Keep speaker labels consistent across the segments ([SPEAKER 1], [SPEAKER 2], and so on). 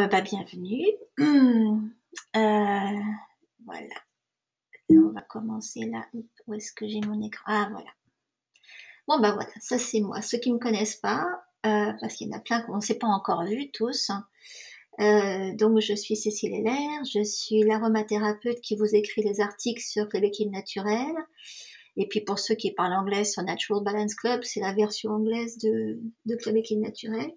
[SPEAKER 1] Bienvenue. Voilà. Là, on va commencer là. Où est-ce que j'ai mon écran? Ah, voilà. Bon, voilà, ça c'est moi. Ceux qui me connaissent pas, parce qu'il y en a plein qu'on ne s'est pas encore vus tous. Donc, je suis Cécile Heller, je suis l'aromathérapeute qui vous écrit les articles sur Club Équilibre Naturel. Et puis, pour ceux qui parlent anglais sur Natural Balance Club, c'est la version anglaise de Club Équilibre Naturel.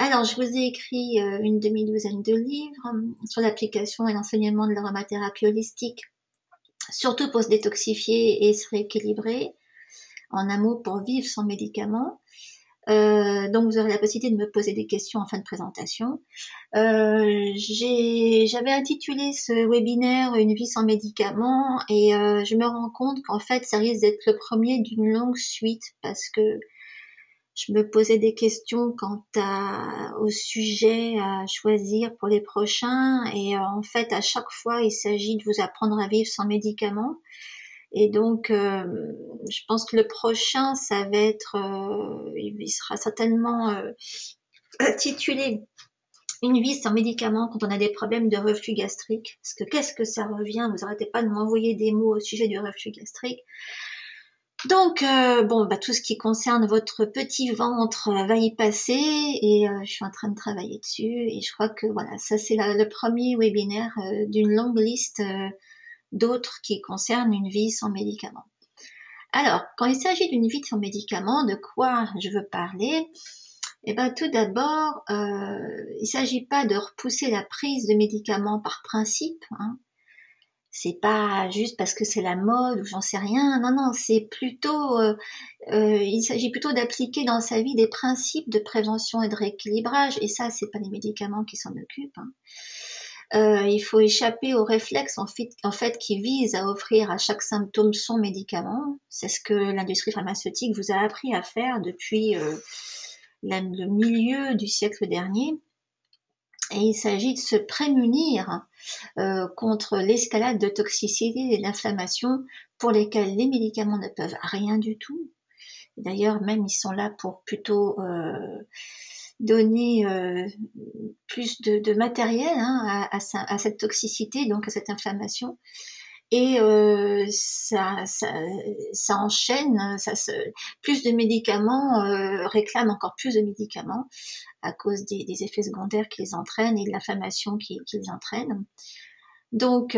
[SPEAKER 1] Alors, je vous ai écrit une demi-douzaine de livres sur l'application et l'enseignement de l'aromathérapie holistique, surtout pour se détoxifier et se rééquilibrer, en un mot, pour vivre sans médicaments. Donc, vous aurez la possibilité de me poser des questions en fin de présentation. J'avais intitulé ce webinaire « Une vie sans médicaments » et je me rends compte qu'en fait, ça risque d'être le premier d'une longue suite parce que je me posais des questions quant au sujet à choisir pour les prochains et en fait à chaque fois il s'agit de vous apprendre à vivre sans médicaments et donc je pense que le prochain ça va être il sera certainement intitulé une vie sans médicaments quand on a des problèmes de reflux gastrique, parce que qu'est-ce que ça revient, vous arrêtez pas de m'envoyer des mots au sujet du reflux gastrique. Donc, tout ce qui concerne votre petit ventre va y passer et je suis en train de travailler dessus et je crois que voilà, ça c'est le premier webinaire d'une longue liste d'autres qui concernent une vie sans médicaments. Alors, quand il s'agit d'une vie sans médicaments, de quoi je veux parler? Eh ben, tout d'abord, il s'agit pas de repousser la prise de médicaments par principe, hein. C'est pas juste parce que c'est la mode ou j'en sais rien. Non, c'est plutôt, il s'agit plutôt d'appliquer dans sa vie des principes de prévention et de rééquilibrage. Et ça, c'est pas les médicaments qui s'en occupent, hein. Il faut échapper aux réflexes en fait qui visent à offrir à chaque symptôme son médicament. C'est ce que l'industrie pharmaceutique vous a appris à faire depuis le milieu du siècle dernier. Et il s'agit de se prémunir contre l'escalade de toxicité et d'inflammation pour lesquelles les médicaments ne peuvent rien du tout. D'ailleurs, même ils sont là pour plutôt donner plus de matériel à cette toxicité, donc à cette inflammation. Et ça enchaîne, plus de médicaments réclament encore plus de médicaments à cause des effets secondaires qui les entraînent et de l'inflammation qui les entraîne. Donc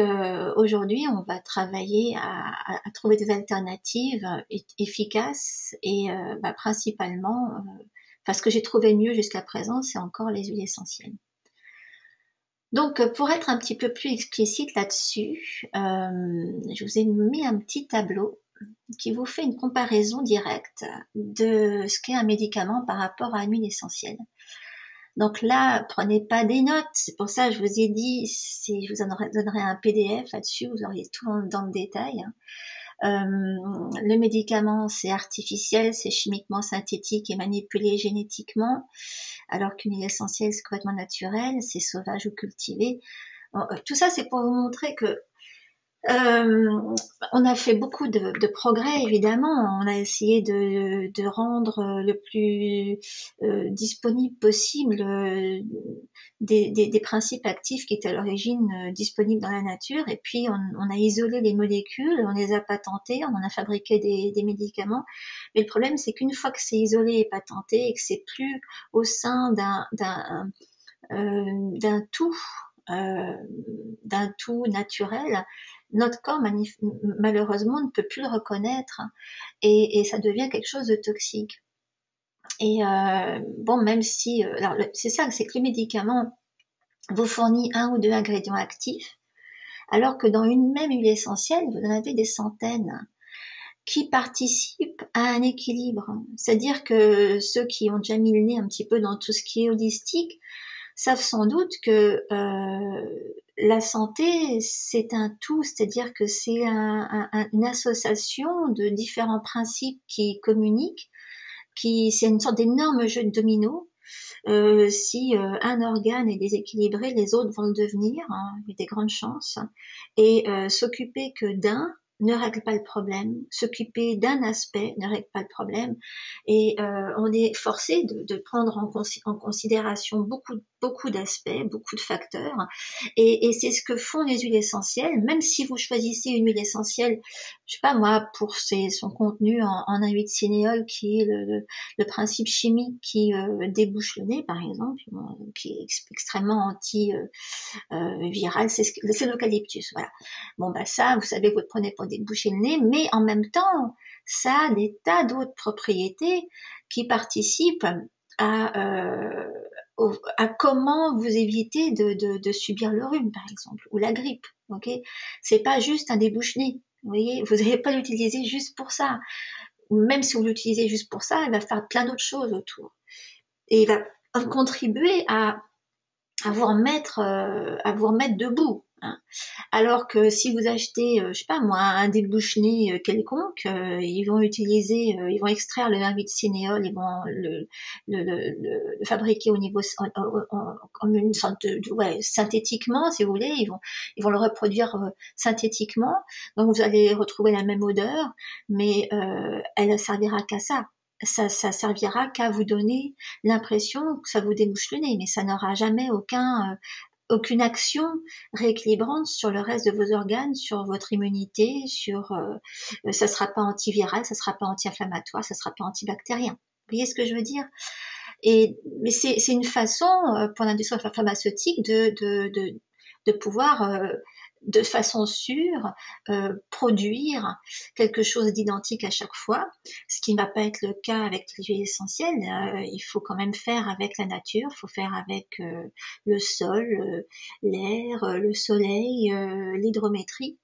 [SPEAKER 1] aujourd'hui, on va travailler à trouver des alternatives efficaces et principalement, ce que j'ai trouvé mieux jusqu'à présent, c'est encore les huiles essentielles. Donc pour être un petit peu plus explicite là-dessus, je vous ai mis un petit tableau qui vous fait une comparaison directe de ce qu'est un médicament par rapport à une huile essentielle. Donc là, prenez pas des notes, c'est pour ça que je vous ai dit, je vous en donnerai un PDF là-dessus, vous auriez tout dans le détail. Le médicament, c'est artificiel, c'est chimiquement synthétique et manipulé génétiquement, alors qu'une huile essentielle, c'est complètement naturel, c'est sauvage ou cultivé. Bon, tout ça, c'est pour vous montrer que on a fait beaucoup de progrès, évidemment. On a essayé de rendre le plus disponible possible des principes actifs qui étaient à l'origine disponibles dans la nature. Et puis, on a isolé les molécules, on les a patentées, on en a fabriqué des médicaments. Mais le problème, c'est qu'une fois que c'est isolé et patenté et que c'est plus au sein d'un tout naturel, notre corps malheureusement ne peut plus le reconnaître et ça devient quelque chose de toxique. Et même si, alors c'est ça, c'est que le médicament vous fournit 1 ou 2 ingrédients actifs, alors que dans une même huile essentielle, vous en avez des centaines qui participent à un équilibre. C'est-à-dire que ceux qui ont déjà mis le nez un petit peu dans tout ce qui est holistique savent sans doute que la santé, c'est un tout, c'est-à-dire que c'est une association de différents principes qui communiquent, c'est une sorte d'énorme jeu de dominos. Si un organe est déséquilibré, les autres vont le devenir, hein, il y a des grandes chances. Et s'occuper que d'un ne règle pas le problème, s'occuper d'un aspect ne règle pas le problème, et on est forcé de prendre en considération beaucoup beaucoup d'aspects, beaucoup de facteurs, et c'est ce que font les huiles essentielles. Même si vous choisissez une huile essentielle, je sais pas moi, pour son contenu en 1,8-cinéole, qui est le principe chimique qui débouche le nez, par exemple, qui est extrêmement anti-viral, c'est l'eucalyptus, voilà. Bon, bah ça, vous savez, vous le prenez pour déboucher le nez, mais en même temps, ça a des tas d'autres propriétés qui participent à comment vous éviter de subir le rhume, par exemple, ou la grippe. Ok, c'est pas juste un débouche-nez. Vous voyez, vous n'allez pas l'utiliser juste pour ça. Même si vous l'utilisez juste pour ça, il va faire plein d'autres choses autour. Et il va contribuer à vous remettre debout. Hein. Alors que si vous achetez, je sais pas moi, un débouche-nez quelconque, ils vont extraire le 1,8-cinéole, ils vont le fabriquer au niveau comme une sorte synthétiquement, si vous voulez, ils vont le reproduire synthétiquement, donc vous allez retrouver la même odeur, mais elle ne servira qu'à ça. Ça servira qu'à vous donner l'impression que ça vous débouche le nez, mais ça n'aura jamais aucune action rééquilibrante sur le reste de vos organes, sur votre immunité, ça sera pas antiviral, ça sera pas anti-inflammatoire, ça sera pas antibactérien. Vous voyez ce que je veux dire? Mais c'est une façon pour l'industrie pharmaceutique de pouvoir de façon sûre produire quelque chose d'identique à chaque fois, ce qui ne va pas être le cas avec les huiles essentielles. Il faut quand même faire avec la nature, il faut faire avec le sol, l'air, le soleil, l'hydrométrie.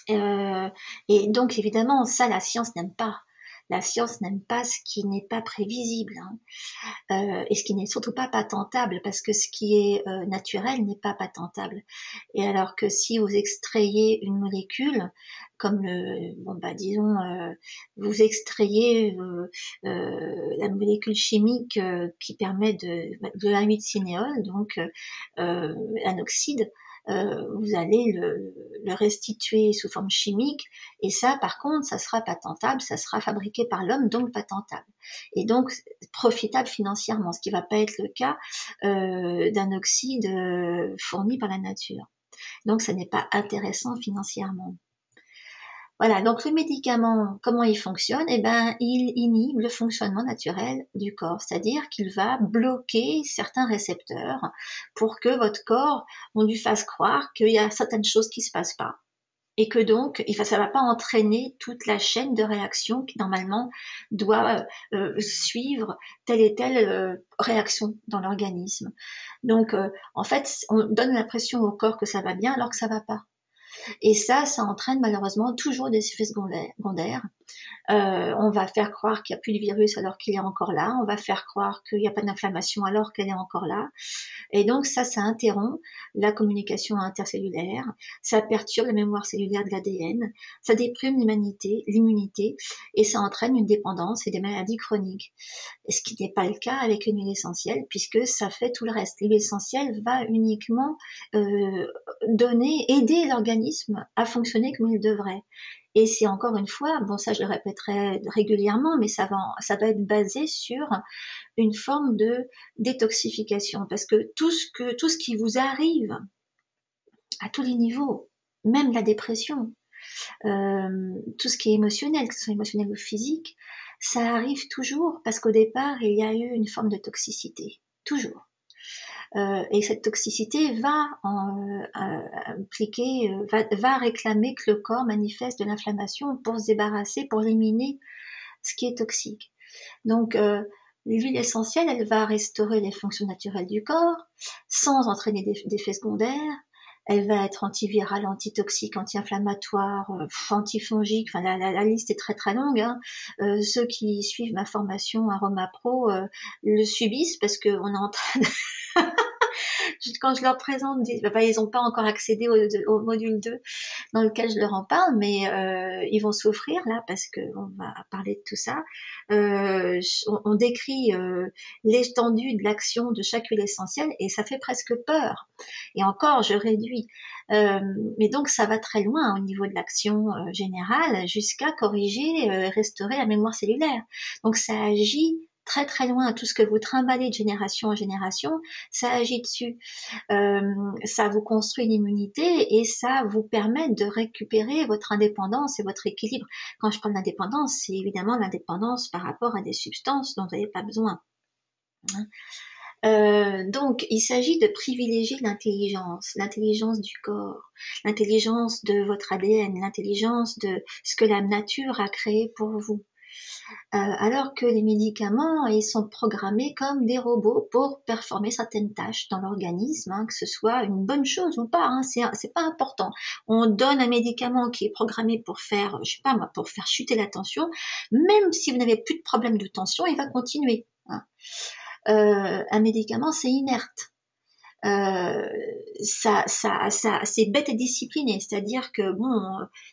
[SPEAKER 1] Et donc évidemment, ça, la science n'aime pas. La science n'aime pas ce qui n'est pas prévisible, hein. Et ce qui n'est surtout pas patentable, parce que ce qui est naturel n'est pas patentable. Et alors que si vous extrayez une molécule, comme disons, vous extrayez la molécule chimique qui permet de 1,8-cinéole, donc un oxyde, vous allez le restituer sous forme chimique, et ça, par contre, ça sera patentable, ça sera fabriqué par l'homme, donc patentable, et donc profitable financièrement, ce qui ne va pas être le cas d'un oxyde fourni par la nature. Donc, ça n'est pas intéressant financièrement. Voilà, donc le médicament, comment il fonctionne? Eh ben, il inhibe le fonctionnement naturel du corps, c'est-à-dire qu'il va bloquer certains récepteurs pour que votre corps, on lui fasse croire qu'il y a certaines choses qui se passent pas. Et que donc, ça va pas entraîner toute la chaîne de réaction qui normalement doit suivre telle et telle réaction dans l'organisme. Donc, en fait, on donne l'impression au corps que ça va bien alors que ça va pas. Et ça entraîne malheureusement toujours des effets secondaires. On va faire croire qu'il n'y a plus de virus alors qu'il est encore là. On va faire croire qu'il n'y a pas d'inflammation alors qu'elle est encore là. Et donc ça interrompt la communication intercellulaire, ça perturbe la mémoire cellulaire de l'ADN, ça déprime l'immunité, et ça entraîne une dépendance et des maladies chroniques. Ce qui n'est pas le cas avec une huile essentielle, puisque ça fait tout le reste. L'huile essentielle va uniquement aider l'organisme à fonctionner comme il devrait. Et c'est encore une fois, bon ça je le répéterai régulièrement, mais ça va être basé sur une forme de détoxification, parce que tout ce qui vous arrive à tous les niveaux, même la dépression, tout ce qui est émotionnel, que ce soit émotionnel ou physique, ça arrive toujours parce qu'au départ il y a eu une forme de toxicité, toujours. Et cette toxicité va va réclamer que le corps manifeste de l'inflammation pour se débarrasser, pour éliminer ce qui est toxique. Donc l'huile essentielle, elle va restaurer les fonctions naturelles du corps sans entraîner d'effets secondaires. Elle va être antivirale, antitoxique, anti-inflammatoire, antifongique. Enfin, la liste est très très longue. Hein. Ceux qui suivent ma formation Aroma Pro le subissent parce qu'on est en train de quand je leur présente, ils n'ont pas encore accédé au module 2 dans lequel je leur en parle, mais ils vont souffrir là parce qu'on va parler de tout ça. On décrit l'étendue de l'action de chaque huile essentielle et ça fait presque peur. Et encore, je réduis. Mais donc ça va très loin au niveau de l'action générale jusqu'à corriger, restaurer la mémoire cellulaire. Donc ça agit très très loin. Tout ce que vous trimballez de génération en génération, ça agit dessus. Ça vous construit l'immunité et ça vous permet de récupérer votre indépendance et votre équilibre. Quand je parle d'indépendance, c'est évidemment l'indépendance par rapport à des substances dont vous n'avez pas besoin. Donc, il s'agit de privilégier l'intelligence du corps, l'intelligence de votre ADN, l'intelligence de ce que la nature a créé pour vous. Alors que les médicaments, ils sont programmés comme des robots pour performer certaines tâches dans l'organisme, hein, que ce soit une bonne chose ou pas, hein, c'est pas important. On donne un médicament qui est programmé pour faire, je sais pas moi, pour faire chuter la tension, même si vous n'avez plus de problème de tension, il va continuer. Hein. Un médicament, c'est inerte. C'est bête et discipliné, c'est-à-dire que bon,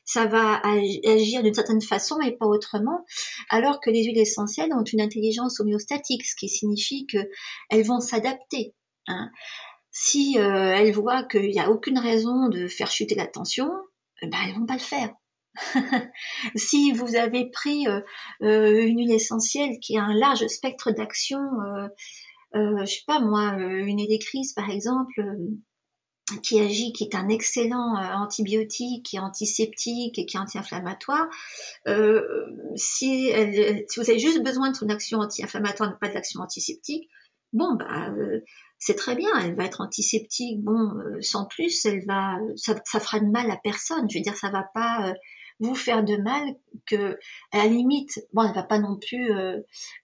[SPEAKER 1] ça va agir d'une certaine façon et pas autrement, alors que les huiles essentielles ont une intelligence homéostatique, ce qui signifie que elles vont s'adapter. Hein. Si elles voient qu'il n'y a aucune raison de faire chuter la tension, ben elles vont pas le faire. Si vous avez pris une huile essentielle qui a un large spectre d'action, je sais pas moi, une électrice par exemple, qui agit, qui est un excellent antibiotique, qui est antiseptique et qui est anti-inflammatoire, si vous avez juste besoin de son action anti-inflammatoire, pas de l'action antiseptique, bon bah c'est très bien, elle va être antiseptique, bon sans plus, ça fera de mal à personne. Je veux dire, ça va pas vous faire de mal, que à la limite, bon, elle va pas non plus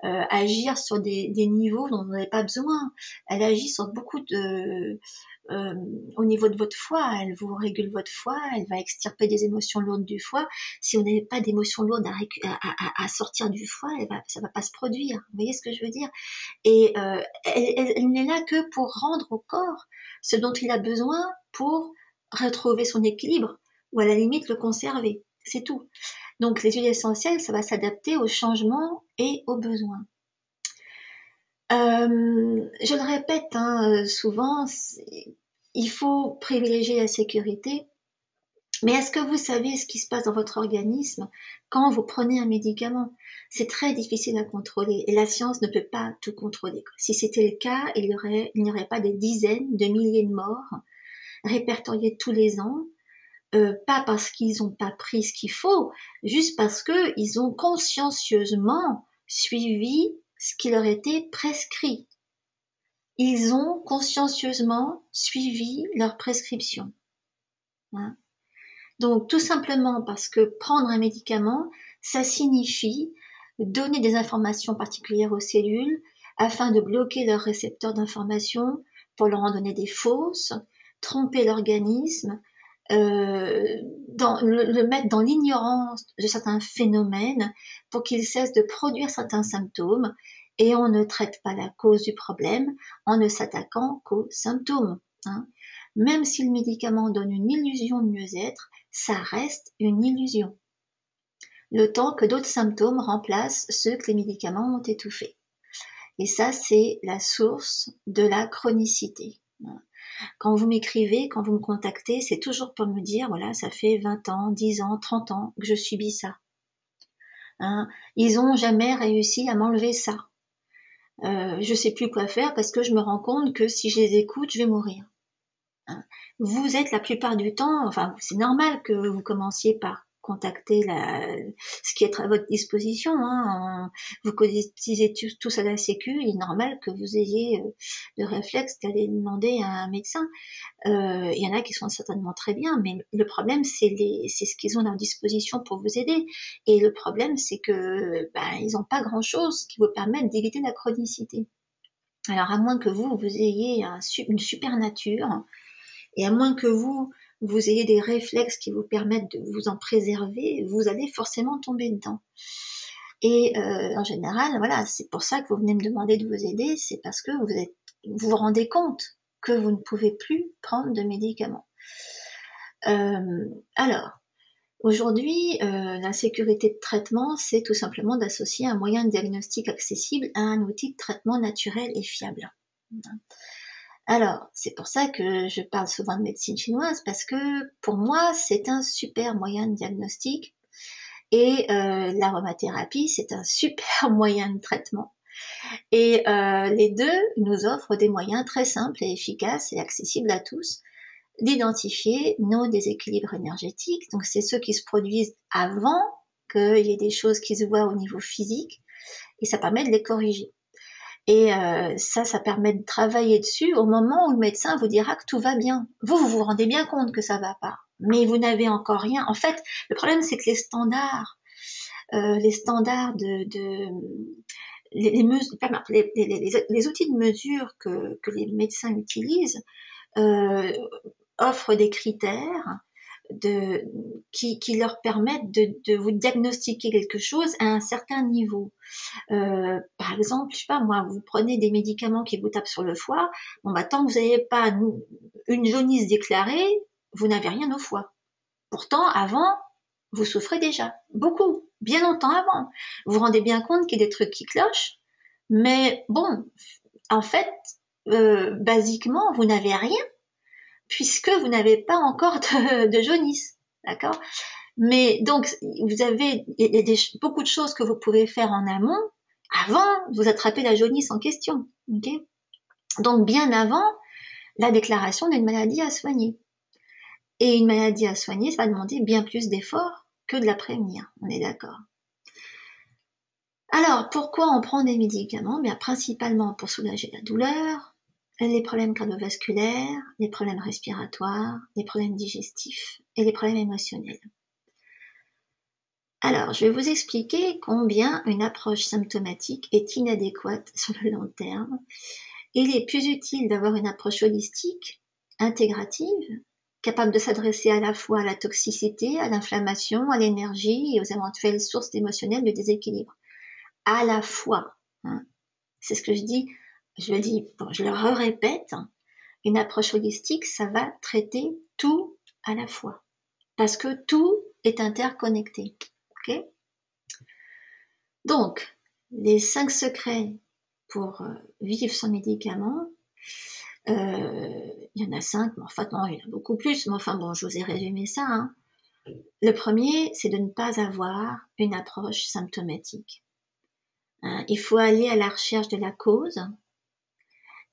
[SPEAKER 1] agir sur des niveaux dont vous n'avez pas besoin. Elle agit sur beaucoup de au niveau de votre foie, elle vous régule votre foie, elle va extirper des émotions lourdes du foie. Si vous n'avez pas d'émotions lourdes à sortir du foie, ça va pas se produire. Vous voyez ce que je veux dire? Et elle n'est là que pour rendre au corps ce dont il a besoin pour retrouver son équilibre, ou à la limite le conserver. C'est tout. Donc les huiles essentielles, ça va s'adapter aux changements et aux besoins. Je le répète hein, souvent, il faut privilégier la sécurité, mais est-ce que vous savez ce qui se passe dans votre organisme quand vous prenez un médicament? C'est très difficile à contrôler et la science ne peut pas tout contrôler. Si c'était le cas, il n'y aurait pas des dizaines de milliers de morts répertoriés tous les ans, pas parce qu'ils n'ont pas pris ce qu'il faut, juste parce qu'ils ont consciencieusement suivi ce qui leur était prescrit. Ils ont consciencieusement suivi leur prescription. Hein. Donc tout simplement parce que prendre un médicament, ça signifie donner des informations particulières aux cellules afin de bloquer leurs récepteurs d'informations pour leur en donner des fausses, tromper l'organisme, le mettre dans l'ignorance de certains phénomènes pour qu'il cesse de produire certains symptômes, et on ne traite pas la cause du problème en ne s'attaquant qu'aux symptômes. Hein. Même si le médicament donne une illusion de mieux-être, ça reste une illusion. Le temps que d'autres symptômes remplacent ceux que les médicaments ont étouffés. Et ça, c'est la source de la chronicité. Quand vous m'écrivez, quand vous me contactez, c'est toujours pour me dire, voilà, ça fait 20 ans, 10 ans, 30 ans que je subis ça. Hein, ils n'ont jamais réussi à m'enlever ça. Je sais plus quoi faire parce que je me rends compte que si je les écoute, je vais mourir. Hein. Vous êtes la plupart du temps, enfin, c'est normal que vous commenciez par contacter ce qui est à votre disposition. Hein. Vous cotisez tous à la Sécu, il est normal que vous ayez le réflexe d'aller demander à un médecin. Il y en a qui sont certainement très bien, mais le problème c'est ce qu'ils ont à leur disposition pour vous aider. Et le problème c'est que ils n'ont pas grand-chose qui vous permette d'éviter la chronicité. Alors à moins que vous ayez une super nature, et à moins que vous ayez des réflexes qui vous permettent de vous en préserver, vous allez forcément tomber dedans. Et en général, voilà, c'est pour ça que vous venez me demander de vous aider, c'est parce que vous vous rendez compte que vous ne pouvez plus prendre de médicaments. Alors, aujourd'hui, la sécurité de traitement, c'est tout simplement d'associer un moyen de diagnostic accessible à un outil de traitement naturel et fiable. Alors, c'est pour ça que je parle souvent de médecine chinoise, parce que pour moi, c'est un super moyen de diagnostic, et l'aromathérapie, c'est un super moyen de traitement. Et les deux nous offrent des moyens très simples et efficaces et accessibles à tous d'identifier nos déséquilibres énergétiques. Donc c'est ceux qui se produisent avant qu'il y ait des choses qui se voient au niveau physique, et ça permet de les corriger. Et ça permet de travailler dessus au moment où le médecin vous dira que tout va bien. Vous rendez bien compte que ça va pas, mais vous n'avez encore rien. En fait, le problème c'est que les standards les outils de mesure que les médecins utilisent euh, offrent des critères qui leur permettent de vous diagnostiquer quelque chose à un certain niveau. Par exemple, je sais pas moi, vous prenez des médicaments qui vous tapent sur le foie, bon bah tant que vous n'avez pas une jaunisse déclarée, vous n'avez rien au foie. Pourtant, avant, vous souffrez déjà, beaucoup, bien longtemps avant. Vous vous rendez bien compte qu'il y a des trucs qui clochent, mais bon, en fait, basiquement, vous n'avez rien, puisque vous n'avez pas encore de jaunisse, d'accord? Mais donc, vous avez beaucoup de choses que vous pouvez faire en amont, avant de vous attraper la jaunisse en question, ok? Donc, bien avant la déclaration d'une maladie à soigner. Et une maladie à soigner, ça va demander bien plus d'efforts que de la prévenir, on est d'accord. Alors, pourquoi on prend des médicaments? Bien, principalement pour soulager la douleur, les problèmes cardiovasculaires, les problèmes respiratoires, les problèmes digestifs et les problèmes émotionnels. Alors, je vais vous expliquer combien une approche symptomatique est inadéquate sur le long terme. Il est plus utile d'avoir une approche holistique, intégrative, capable de s'adresser à la fois à la toxicité, à l'inflammation, à l'énergie et aux éventuelles sources émotionnelles de déséquilibre. À la fois, hein. C'est ce que je dis, je le répète, une approche holistique, ça va traiter tout à la fois. Parce que tout est interconnecté. Okay? Donc, les 5 secrets pour vivre sans médicaments, il y en a 5, mais enfin non, il y en a beaucoup plus, mais enfin bon, je vous ai résumé ça. Hein. Le premier, c'est de ne pas avoir une approche symptomatique. Il faut aller à la recherche de la cause.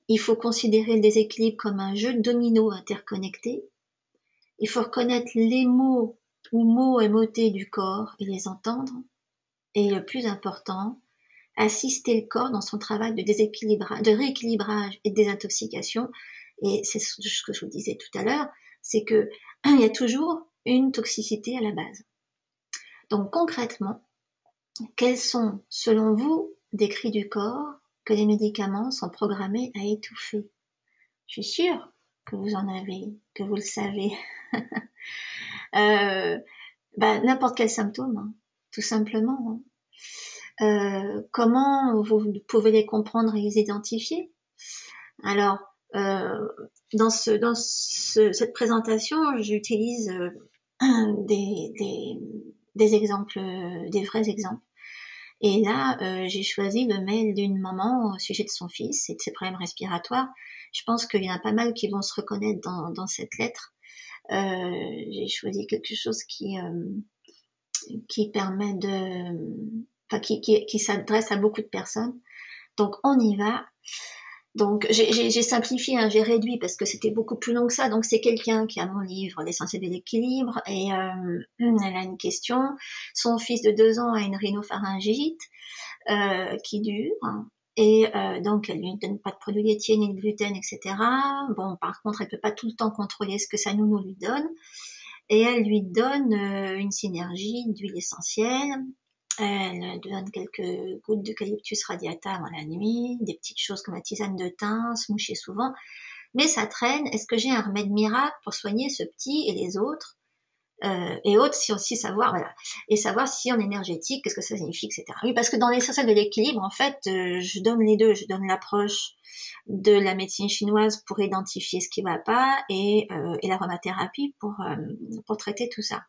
[SPEAKER 1] Il faut considérer le déséquilibre comme un jeu de domino interconnecté. Il faut reconnaître les mots ou mots émotés du corps et les entendre. Et le plus important, assister le corps dans son travail de rééquilibrage et de désintoxication. Et c'est ce que je vous disais tout à l'heure, c'est que il y a toujours une toxicité à la base. Donc concrètement, quels sont, selon vous, des cris du corps que les médicaments sont programmés à étouffer? Je suis sûre que vous en avez, que vous le savez. N'importe quel symptôme, hein, tout simplement. Hein. Comment vous pouvez les comprendre et les identifier? Alors, dans cette présentation, j'utilise des exemples, des vrais exemples. Et là, j'ai choisi le mail d'une maman au sujet de son fils et de ses problèmes respiratoires. Je pense qu'il y en a pas mal qui vont se reconnaître dans cette lettre. J'ai choisi quelque chose qui permet qui s'adresse à beaucoup de personnes. Donc on y va. Donc j'ai simplifié, hein, j'ai réduit parce que c'était beaucoup plus long que ça. Donc c'est quelqu'un qui a mon livre L'essentiel de l'équilibre et elle a une question. Son fils de 2 ans a une rhinopharyngite qui dure. Et donc elle lui donne pas de produits laitiers ni de gluten, etc. Bon, par contre, elle peut pas tout le temps contrôler ce que sa nounou lui donne. Et elle lui donne une synergie d'huile essentielle. Elle donne quelques gouttes d'eucalyptus radiata avant la nuit, des petites choses comme la tisane de thym, se moucher souvent. Mais ça traîne. Est-ce que j'ai un remède miracle pour soigner ce petit et les autres et autres, si aussi savoir, voilà, et savoir si en énergétique, qu'est-ce que ça signifie, etc. Oui, parce que dans l'essentiel de l'équilibre, en fait, je donne les deux. Je donne l'approche de la médecine chinoise pour identifier ce qui va pas et l'aromathérapie pour traiter tout ça.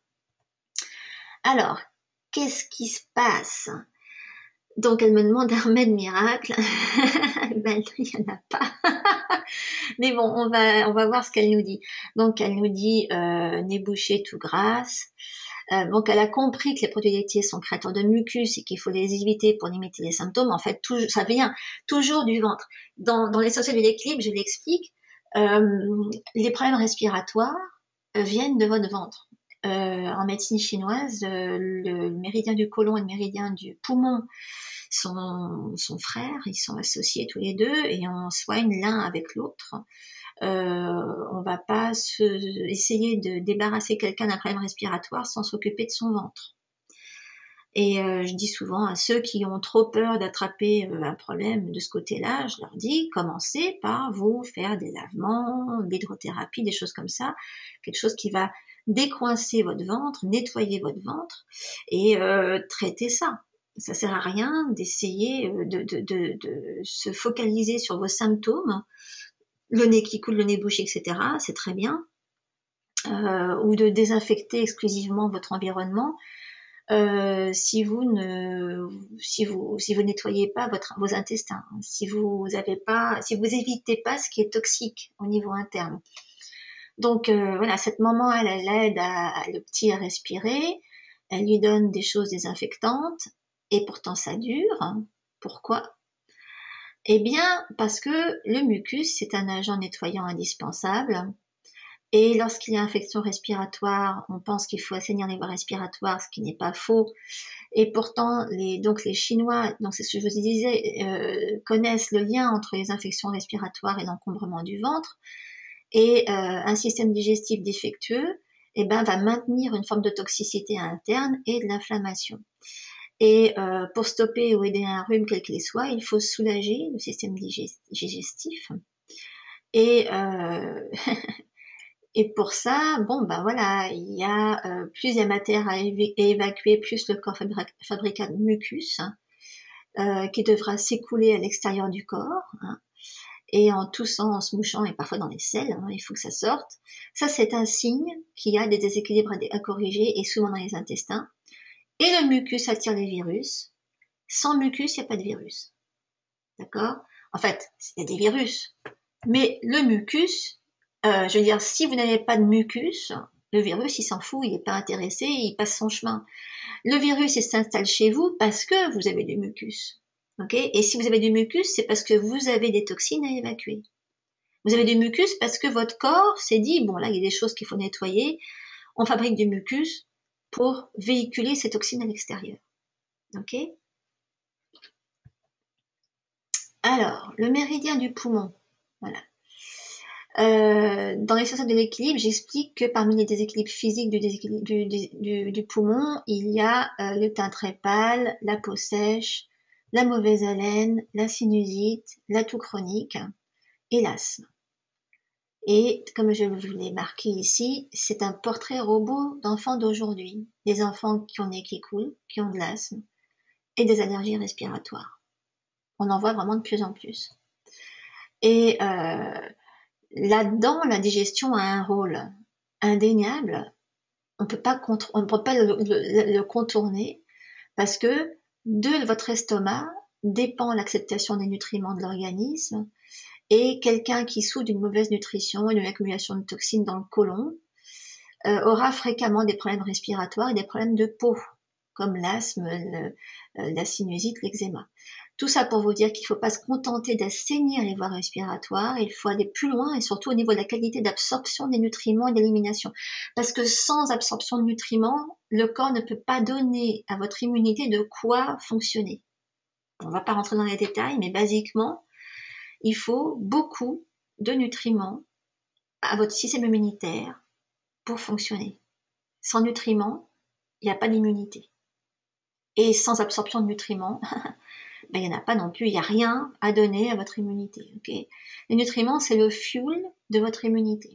[SPEAKER 1] Alors, qu'est-ce qui se passe? Donc elle me demande un remède miracle. Ben il n'y en a pas. Mais bon, on va voir ce qu'elle nous dit. Donc elle nous dit nez bouché tout grasse, Donc elle a compris que les produits laitiers sont créateurs de mucus et qu'il faut les éviter pour limiter les symptômes. En fait, ça vient toujours du ventre. Dans l'essentiel de l'équilibre, je l'explique, les problèmes respiratoires viennent de votre ventre. En médecine chinoise, le méridien du côlon et le méridien du poumon sont frères, ils sont associés tous les deux et on soigne l'un avec l'autre. On va pas essayer de débarrasser quelqu'un d'un problème respiratoire sans s'occuper de son ventre. Et je dis souvent à ceux qui ont trop peur d'attraper un problème de ce côté-là, je leur dis commencez par vous faire des lavements, l'hydrothérapie, des choses comme ça, quelque chose qui va décoincer votre ventre, nettoyer votre ventre et traiter ça. Ça sert à rien d'essayer de se focaliser sur vos symptômes, le nez qui coule, le nez bouché, etc. C'est très bien, ou de désinfecter exclusivement votre environnement. Si vous nettoyez pas vos intestins, si vous évitez pas ce qui est toxique au niveau interne. Donc voilà, cette maman, elle aide le petit à respirer, elle lui donne des choses désinfectantes, et pourtant ça dure. Pourquoi? Eh bien, parce que le mucus, c'est un agent nettoyant indispensable. Et lorsqu'il y a infection respiratoire, on pense qu'il faut assainir les voies respiratoires, ce qui n'est pas faux. Et pourtant, les Chinois, donc c'est ce que je vous disais, connaissent le lien entre les infections respiratoires et l'encombrement du ventre. Et un système digestif défectueux, va maintenir une forme de toxicité interne et de l'inflammation. Et pour stopper ou aider un rhume quel qu'il soit, il faut soulager le système digestif. Et et pour ça, voilà, il y a plus il y a matière à évacuer, plus le corps fabriquera de mucus qui devra s'écouler à l'extérieur du corps. Et en toussant, en se mouchant et parfois dans les selles, il faut que ça sorte. Ça, c'est un signe qu'il y a des déséquilibres à corriger et souvent dans les intestins. Et le mucus attire les virus. Sans mucus, il n'y a pas de virus. D'accord? En fait, il y a des virus. Mais le mucus, je veux dire, si vous n'avez pas de mucus, le virus, il s'en fout, il n'est pas intéressé, il passe son chemin. Le virus, il s'installe chez vous parce que vous avez du mucus. Okay? Et si vous avez du mucus, c'est parce que vous avez des toxines à évacuer. Vous avez du mucus parce que votre corps s'est dit, bon là, il y a des choses qu'il faut nettoyer, on fabrique du mucus pour véhiculer ces toxines à l'extérieur. Ok? Alors, le méridien du poumon. Voilà. Dans les sciences de l'équilibre, j'explique que parmi les déséquilibres physiques du poumon, il y a le teint très pâle, la peau sèche, la mauvaise haleine, la sinusite, la toux chronique et l'asthme. Et comme je vous l'ai marqué ici, c'est un portrait robot d'enfants d'aujourd'hui. Des enfants qui ont le nez qui coule, qui ont de l'asthme et des allergies respiratoires. On en voit vraiment de plus en plus. Et là-dedans, la digestion a un rôle indéniable. On ne peut pas le contourner parce que de votre estomac dépend l'acceptation des nutriments de l'organisme. Et quelqu'un qui souffre d'une mauvaise nutrition et d'une accumulation de toxines dans le côlon aura fréquemment des problèmes respiratoires et des problèmes de peau, comme l'asthme, la sinusite, l'eczéma. Tout ça pour vous dire qu'il ne faut pas se contenter d'assainir les voies respiratoires, il faut aller plus loin et surtout au niveau de la qualité d'absorption des nutriments et d'élimination. Parce que sans absorption de nutriments, le corps ne peut pas donner à votre immunité de quoi fonctionner. On ne va pas rentrer dans les détails, mais basiquement, il faut beaucoup de nutriments à votre système immunitaire pour fonctionner. Sans nutriments, il n'y a pas d'immunité. Et sans absorption de nutriments, il n'y en a pas non plus, il n'y a rien à donner à votre immunité. Okay, les nutriments, c'est le fuel de votre immunité.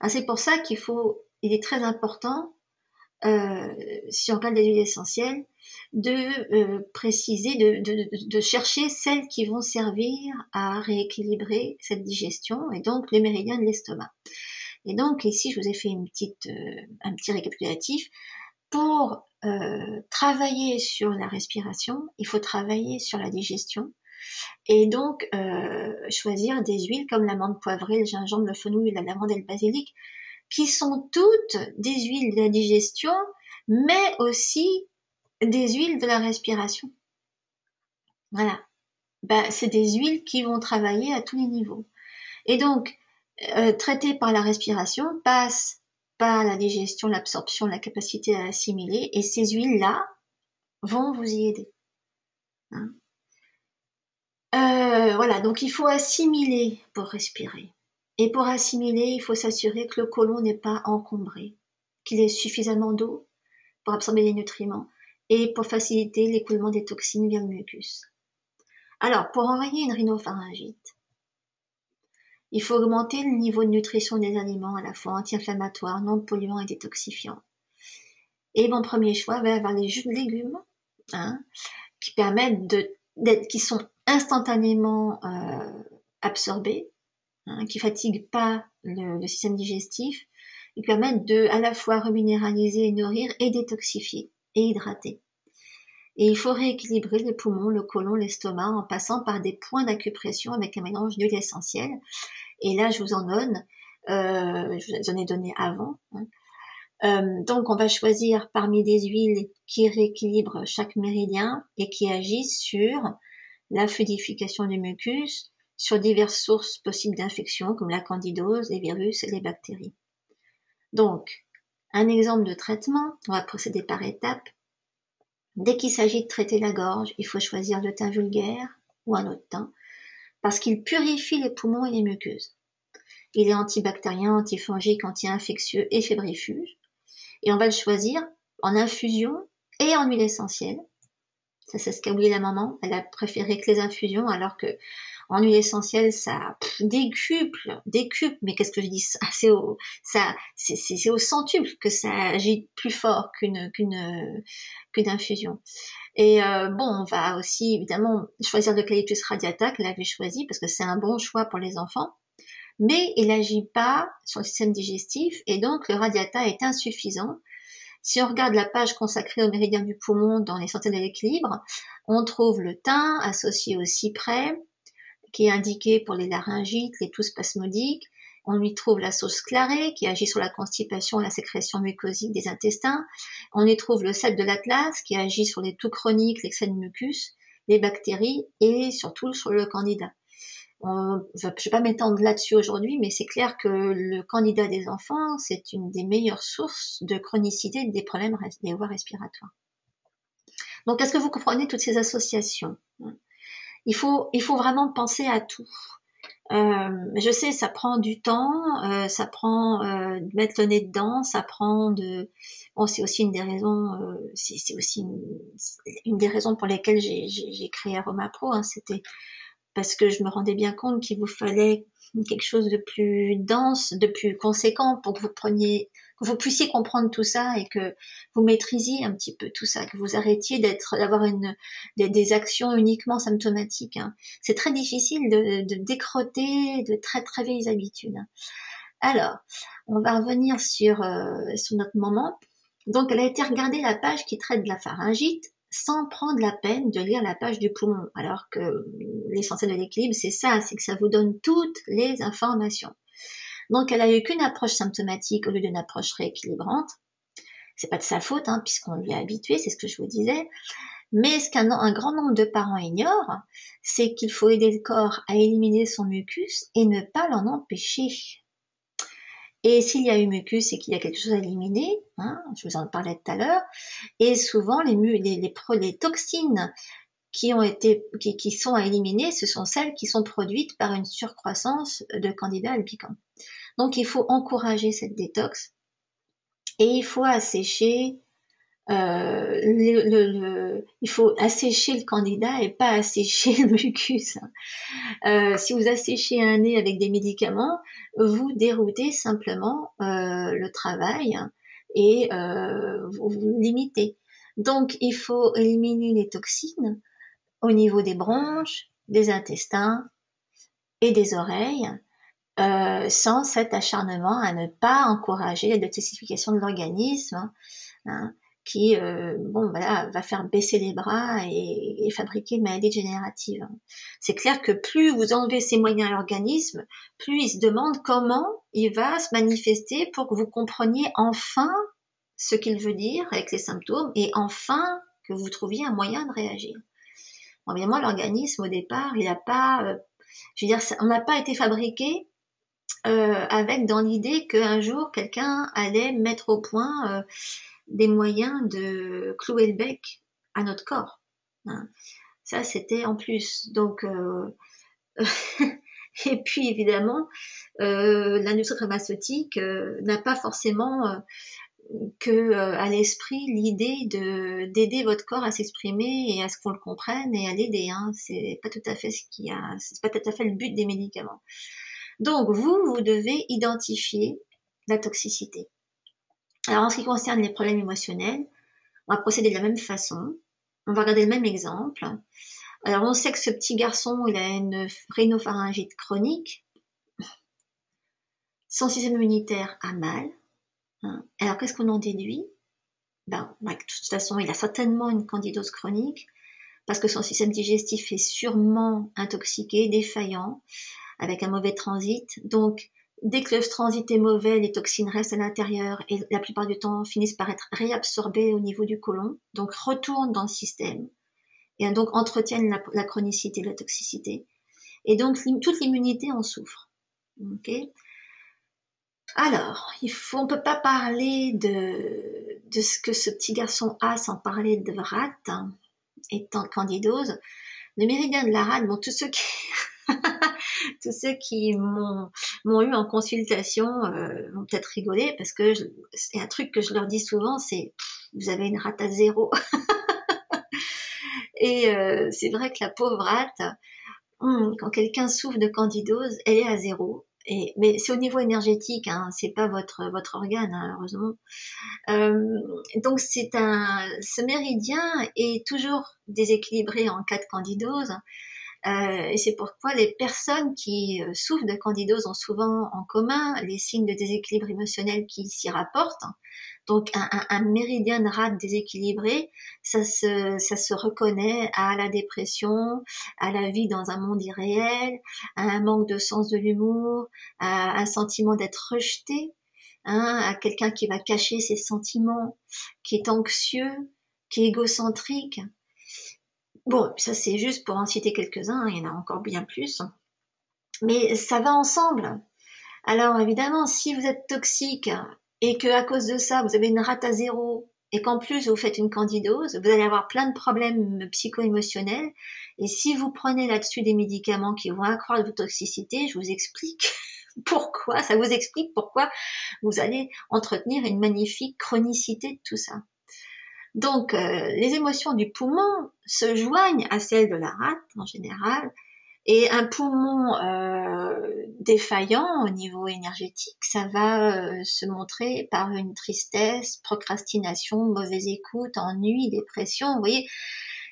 [SPEAKER 1] C'est pour ça il est très important, si on parle des huiles essentielles, de préciser, de chercher celles qui vont servir à rééquilibrer cette digestion et donc les méridiens de l'estomac. Et donc ici, je vous ai fait un petit récapitulatif. Pour travailler sur la respiration, il faut travailler sur la digestion et donc choisir des huiles comme l'amande poivrée, le gingembre, le fenouil, la lavande et le basilic qui sont toutes des huiles de la digestion, mais aussi des huiles de la respiration. Voilà. C'est des huiles qui vont travailler à tous les niveaux. Et donc, traiter par la respiration passe par la digestion, l'absorption, la capacité à assimiler, et ces huiles-là vont vous y aider. Hein. Voilà, donc il faut assimiler pour respirer. Et pour assimiler, il faut s'assurer que le côlon n'est pas encombré, qu'il ait suffisamment d'eau pour absorber les nutriments et pour faciliter l'écoulement des toxines vers le mucus. Alors, pour enrayer une rhinopharyngite, il faut augmenter le niveau de nutrition des aliments à la fois anti-inflammatoires, non polluants et détoxifiants. Et mon premier choix va avoir les jus de légumes, hein, qui permettent qui sont instantanément absorbés, hein, qui fatiguent pas le système digestif, et permettent de à la fois reminéraliser et nourrir et détoxifier et hydrater. Et il faut rééquilibrer les poumons, le côlon, l'estomac en passant par des points d'acupression avec un mélange d'huile essentielle. Et là, je vous en donne, je vous en ai donné avant. Hein. Donc, on va choisir parmi des huiles qui rééquilibrent chaque méridien et qui agissent sur la fluidification du mucus, sur diverses sources possibles d'infection comme la candidose, les virus et les bactéries. Donc, un exemple de traitement, on va procéder par étapes. Dès qu'il s'agit de traiter la gorge, il faut choisir le thym vulgaire ou un autre thym, parce qu'il purifie les poumons et les muqueuses. Il est antibactérien, antifongique, anti-infectieux et fébrifuge. Et on va le choisir en infusion et en huile essentielle. Ça, c'est ce qu'a oublié la maman. Elle a préféré que les infusions, alors que en huile essentielle, ça décuple, mais qu'est-ce que je dis? C'est au centuple que ça agit plus fort qu'une infusion. Et bon, on va aussi évidemment choisir l'eucalyptus radiata qu'elle avait choisi parce que c'est un bon choix pour les enfants, mais il n'agit pas sur le système digestif et donc le radiata est insuffisant. Si on regarde la page consacrée au méridien du poumon dans les santé de l'équilibre, on trouve le thym associé au cyprès, qui est indiqué pour les laryngites, les toux spasmodiques. On y trouve la sauce clarée, qui agit sur la constipation et la sécrétion mucosique des intestins. On y trouve le sel de l'Atlas, qui agit sur les toux chroniques, l'excès de mucus, les bactéries et surtout sur le candida. Je ne vais pas m'étendre là-dessus aujourd'hui, mais c'est clair que le candida des enfants, c'est une des meilleures sources de chronicité des problèmes des voies respiratoires. Donc, est-ce que vous comprenez toutes ces associations? Il faut vraiment penser à tout. Je sais, ça prend du temps, ça prend de mettre le nez dedans, ça prend de... Bon, c'est aussi une des raisons, c'est aussi une des raisons pour lesquelles j'ai créé AromaPro, hein, c'était parce que je me rendais bien compte qu'il vous fallait quelque chose de plus dense, de plus conséquent pour que vous puissiez comprendre tout ça et que vous maîtrisiez un petit peu tout ça, que vous arrêtiez d'avoir des actions uniquement symptomatiques. Hein. C'est très difficile de décroter de très très vieilles habitudes. Alors, on va revenir sur notre maman. Donc, elle a été regarder la page qui traite de la pharyngite sans prendre la peine de lire la page du poumon, alors que l'essentiel de l'équilibre, c'est ça, c'est que ça vous donne toutes les informations. Donc, elle a eu qu'une approche symptomatique au lieu d'une approche rééquilibrante. C'est pas de sa faute, hein, puisqu'on lui a habitué, c'est ce que je vous disais. Mais ce qu'un grand nombre de parents ignorent, c'est qu'il faut aider le corps à éliminer son mucus et ne pas l'en empêcher. Et s'il y a eu mucus, c'est qu'il y a quelque chose à éliminer, hein, je vous en parlais tout à l'heure, et souvent les toxines qui sont à éliminer, ce sont celles qui sont produites par une surcroissance de Candida albicans. Donc il faut encourager cette détox et il faut assécher il faut assécher le candida et pas assécher le mucus. Si vous asséchez un nez avec des médicaments, vous déroutez simplement le travail et vous limitez. Donc, il faut éliminer les toxines au niveau des bronches, des intestins et des oreilles, sans cet acharnement à ne pas encourager la détoxification de l'organisme. Hein. qui bon voilà va faire baisser les bras et fabriquer une maladie dégénérative. C'est clair que plus vous enlevez ces moyens à l'organisme, plus il se demande comment il va se manifester pour que vous compreniez enfin ce qu'il veut dire avec les symptômes et enfin que vous trouviez un moyen de réagir. Bon, évidemment, l'organisme au départ, il n'a pas, je veux dire, on n'a pas été fabriqué avec dans l'idée qu'un jour quelqu'un allait mettre au point des moyens de clouer le bec à notre corps. Hein. Ça, c'était en plus. Donc, et puis évidemment, l'industrie pharmaceutique n'a pas forcément que à l'esprit l'idée de d'aider votre corps à s'exprimer et à ce qu'on le comprenne et à l'aider. Hein. C'est pas tout à fait ce qui a, c'est pas tout à fait le but des médicaments. Donc vous devez identifier la toxicité. Alors en ce qui concerne les problèmes émotionnels, on va procéder de la même façon. On va regarder le même exemple. Alors on sait que ce petit garçon, il a une rhinopharyngite chronique. Son système immunitaire a mal. Alors qu'est-ce qu'on en déduit? De toute façon, il a certainement une candidose chronique parce que son système digestif est sûrement intoxiqué, défaillant, avec un mauvais transit. Donc, dès que le transit est mauvais, les toxines restent à l'intérieur et la plupart du temps finissent par être réabsorbées au niveau du côlon, donc retournent dans le système et donc entretiennent la chronicité, la toxicité. Et donc, toute l'immunité en souffre. Okay. Alors, on peut pas parler de ce que ce petit garçon a sans parler de rate, hein, étant candidose. Le méridien de la rate, bon, tous ceux qui m'ont eu en consultation vont peut-être rigoler parce que c'est un truc que je leur dis souvent, c'est vous avez une rate à 0. Et c'est vrai que la pauvre rate, quand quelqu'un souffre de candidose, elle est à 0. Mais c'est au niveau énergétique, hein, c'est pas votre organe, hein, heureusement. Donc ce méridien est toujours déséquilibré en cas de candidose. Et c'est pourquoi les personnes qui souffrent de candidose ont souvent en commun les signes de déséquilibre émotionnel qui s'y rapportent. Donc un méridien de rate déséquilibré, ça se reconnaît à la dépression, à la vie dans un monde irréel, à un manque de sens de l'humour, à un sentiment d'être rejeté, hein, à quelqu'un qui va cacher ses sentiments, qui est anxieux, qui est égocentrique. Bon, ça c'est juste pour en citer quelques-uns, il y en a encore bien plus. Mais ça va ensemble. Alors évidemment, si vous êtes toxique et que à cause de ça, vous avez une rate à 0 et qu'en plus vous faites une candidose, vous allez avoir plein de problèmes psycho-émotionnels. Et si vous prenez là-dessus des médicaments qui vont accroître votre toxicité, je vous explique pourquoi, ça vous explique pourquoi vous allez entretenir une magnifique chronicité de tout ça. Donc, les émotions du poumon se joignent à celles de la rate en général, et un poumon défaillant au niveau énergétique, ça va se montrer par une tristesse, procrastination, mauvaise écoute, ennui, dépression. Vous voyez,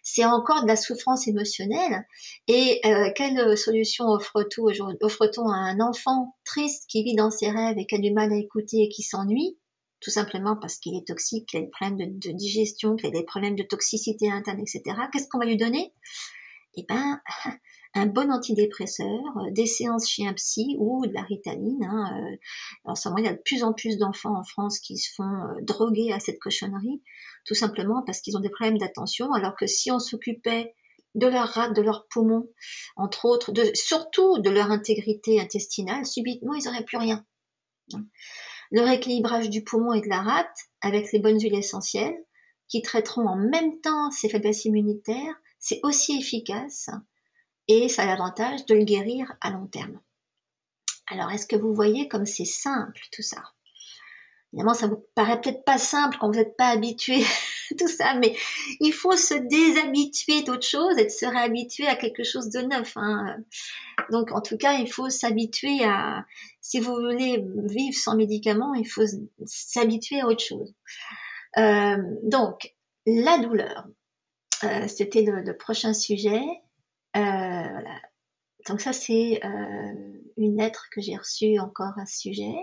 [SPEAKER 1] c'est encore de la souffrance émotionnelle. Et quelle solution offre-t-on à un enfant triste qui vit dans ses rêves et qui a du mal à écouter et qui s'ennuie? Tout simplement parce qu'il est toxique, qu'il a des problèmes de digestion, qu'il a des problèmes de toxicité interne, etc. Qu'est-ce qu'on va lui donner? Eh ben, un bon antidépresseur, des séances chez un psy ou de la Ritaline. Hein, en ce moment, il y a de plus en plus d'enfants en France qui se font droguer à cette cochonnerie, tout simplement parce qu'ils ont des problèmes d'attention, alors que si on s'occupait de leur rate, de leurs poumons, entre autres, surtout de leur intégrité intestinale, subitement, ils n'auraient plus rien. Le rééquilibrage du poumon et de la rate, avec les bonnes huiles essentielles, qui traiteront en même temps ces faiblesses immunitaires, c'est aussi efficace et ça a l'avantage de le guérir à long terme. Alors, est-ce que vous voyez comme c'est simple tout ça? Évidemment, ça vous paraît peut-être pas simple quand vous n'êtes pas habitué à tout ça, mais il faut se déshabituer d'autre chose et de se réhabituer à quelque chose de neuf. Hein. Donc, en tout cas, il faut s'habituer à... Si vous voulez vivre sans médicaments, il faut s'habituer à autre chose. Donc, la douleur. C'était le prochain sujet. Voilà. Donc ça, c'est une lettre que j'ai reçue encore à ce sujet.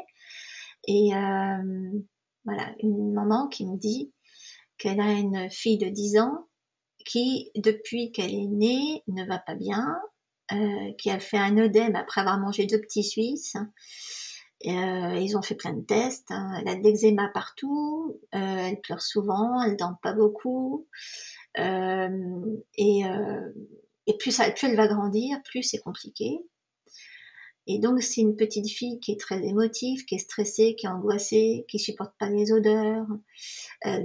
[SPEAKER 1] Et voilà, une maman qui me dit qu'elle a une fille de 10 ans qui, depuis qu'elle est née, ne va pas bien, qui a fait un œdème après avoir mangé 2 petits Suisses. Ils ont fait plein de tests, hein. Elle a de l'eczéma partout, elle pleure souvent, elle dort pas beaucoup, et plus elle va grandir, plus c'est compliqué. Et donc c'est une petite fille qui est très émotive, qui est stressée, qui est angoissée, qui supporte pas les odeurs,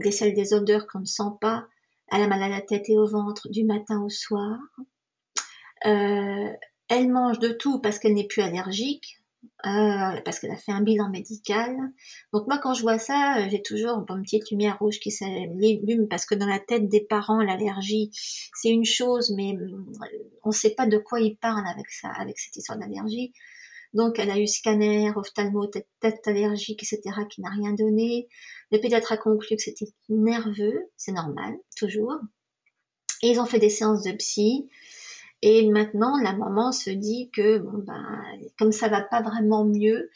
[SPEAKER 1] décèle des odeurs qu'on ne sent pas. Elle a mal à la tête et au ventre du matin au soir. Elle mange de tout parce qu'elle n'est plus allergique, parce qu'elle a fait un bilan médical. Donc moi, quand je vois ça, j'ai toujours une petite lumière rouge qui s'allume, parce que dans la tête des parents, l'allergie, c'est une chose, mais on ne sait pas de quoi ils parlent avec ça, avec cette histoire d'allergie. Donc elle a eu scanner, ophtalmo, test allergique, etc., qui n'a rien donné. Le pédiatre a conclu que c'était nerveux, c'est normal, toujours. Et ils ont fait des séances de psy. Et maintenant, la maman se dit que, bon, ben, comme ça va pas vraiment mieux,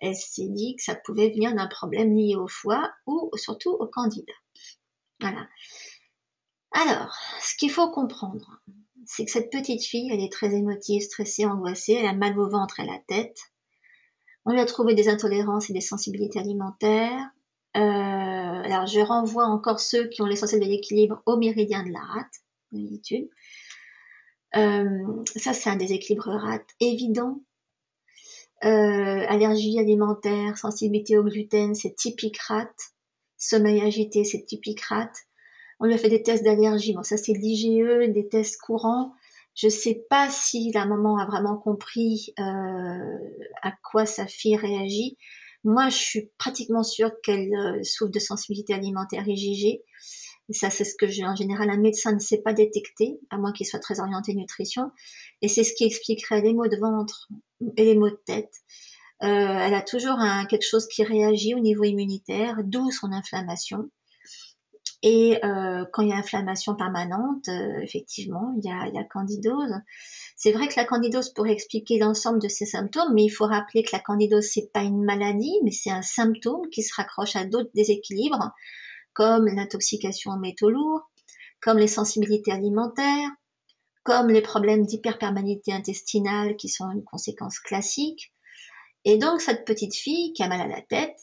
[SPEAKER 1] elle s'est dit que ça pouvait venir d'un problème lié au foie ou surtout au candida. Voilà. Alors, ce qu'il faut comprendre, c'est que cette petite fille, elle est très émotive, stressée, angoissée, elle a mal au ventre et à la tête. On lui a trouvé des intolérances et des sensibilités alimentaires. Alors, je renvoie encore ceux qui ont l'essentiel de l'équilibre au méridien de la rate, d'habitude. Ça, c'est un déséquilibre rate évident. Allergie alimentaire, sensibilité au gluten, c'est typique rate. Sommeil agité, c'est typique rate. On lui a fait des tests d'allergie. Bon, ça, c'est l'IgE, des tests courants. Je sais pas si la maman a vraiment compris à quoi sa fille réagit. Moi, je suis pratiquement sûre qu'elle souffre de sensibilité alimentaire IgG. Et ça, c'est ce que en général, un médecin ne sait pas détecter, à moins qu'il soit très orienté nutrition. Et c'est ce qui expliquerait les maux de ventre et les maux de tête. Elle a toujours quelque chose qui réagit au niveau immunitaire, d'où son inflammation. Et quand il y a inflammation permanente, effectivement, il y a candidose. C'est vrai que la candidose pourrait expliquer l'ensemble de ces symptômes, mais il faut rappeler que la candidose, c'est pas une maladie, mais c'est un symptôme qui se raccroche à d'autres déséquilibres, comme l'intoxication aux métaux lourds, comme les sensibilités alimentaires, comme les problèmes d'hyperperméabilité intestinale qui sont une conséquence classique. Et donc, cette petite fille qui a mal à la tête,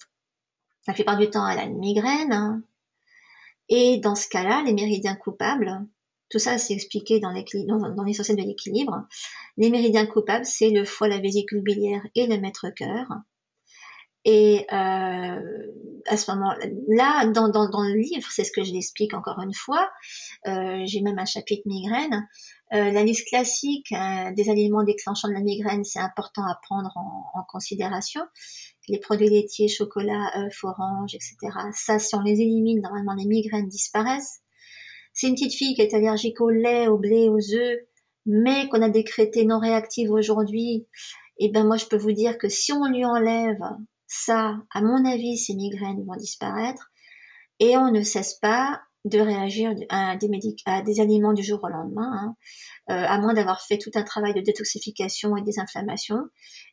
[SPEAKER 1] la plupart du temps, elle a une migraine, hein. Et dans ce cas-là, les méridiens coupables, tout ça c'est expliqué dans l'essentiel de l'équilibre. Les méridiens coupables, c'est le foie, la vésicule biliaire et le maître-cœur. Et à ce moment-là, dans le livre, c'est ce que je l'explique encore une fois, j'ai même un chapitre migraine. La liste classique des aliments déclenchants de la migraine, c'est important à prendre en considération. Les produits laitiers, chocolat, œufs, oranges, etc. Ça, si on les élimine, normalement les migraines disparaissent. C'est une petite fille qui est allergique au lait, au blé, aux œufs, mais qu'on a décrété non réactive aujourd'hui. Et ben moi, je peux vous dire que si on lui enlève ça, à mon avis, ces migraines vont disparaître. Et on ne cesse pas de réagir à des aliments du jour au lendemain, hein, à moins d'avoir fait tout un travail de détoxification et désinflammation.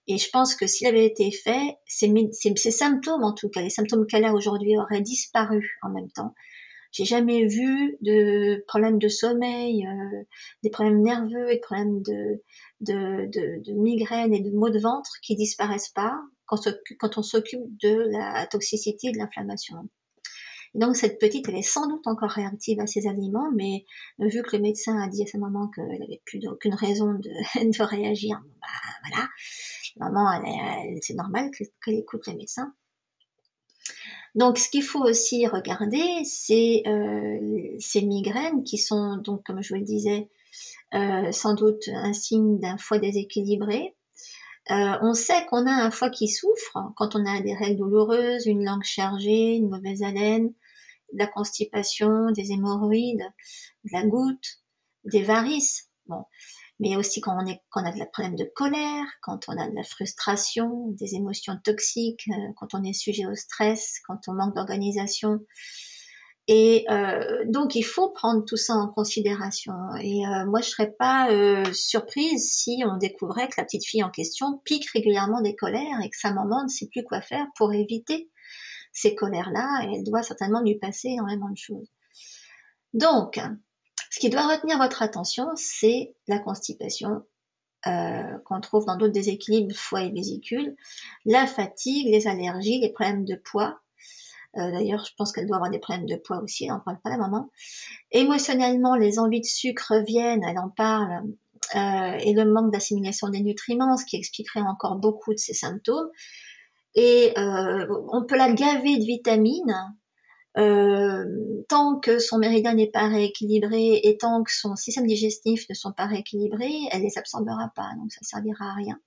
[SPEAKER 1] Et je pense que s'il avait été fait, ces symptômes, en tout cas, les symptômes qu'elle a aujourd'hui auraient disparu en même temps. J'ai jamais vu de problèmes de sommeil, des problèmes nerveux et des problèmes de migraines et de maux de ventre qui disparaissent pas quand on s'occupe de la toxicité et de l'inflammation. Et donc cette petite, elle est sans doute encore réactive à ces aliments, mais vu que le médecin a dit à sa maman qu'elle avait plus aucune raison de réagir, bah voilà, maman, c'est normal qu'elle écoute le médecin. Donc, ce qu'il faut aussi regarder, c'est ces migraines qui sont, donc, comme je vous le disais, sans doute un signe d'un foie déséquilibré. On sait qu'on a un foie qui souffre quand on a des règles douloureuses, une langue chargée, une mauvaise haleine, de la constipation, des hémorroïdes, de la goutte, des varices. Bon, mais aussi quand on a des problèmes de colère, quand on a de la frustration, des émotions toxiques, quand on est sujet au stress, quand on manque d'organisation. Et donc il faut prendre tout ça en considération. Et moi je serais pas surprise si on découvrait que la petite fille en question pique régulièrement des colères et que sa maman ne sait plus quoi faire pour éviter ces colères-là. Et elle doit certainement lui passer énormément de choses. Donc, ce qui doit retenir votre attention, c'est la constipation, qu'on trouve dans d'autres déséquilibres foie et vésicule, la fatigue, les allergies, les problèmes de poids. D'ailleurs, je pense qu'elle doit avoir des problèmes de poids aussi, elle n'en parle pas la maman. Émotionnellement, les envies de sucre reviennent, elle en parle, et le manque d'assimilation des nutriments, ce qui expliquerait encore beaucoup de ces symptômes. Et on peut la gaver de vitamines, tant que son méridien n'est pas rééquilibré et tant que son système digestif ne sont pas rééquilibrés, elle les absorbera pas, donc ça servira à rien.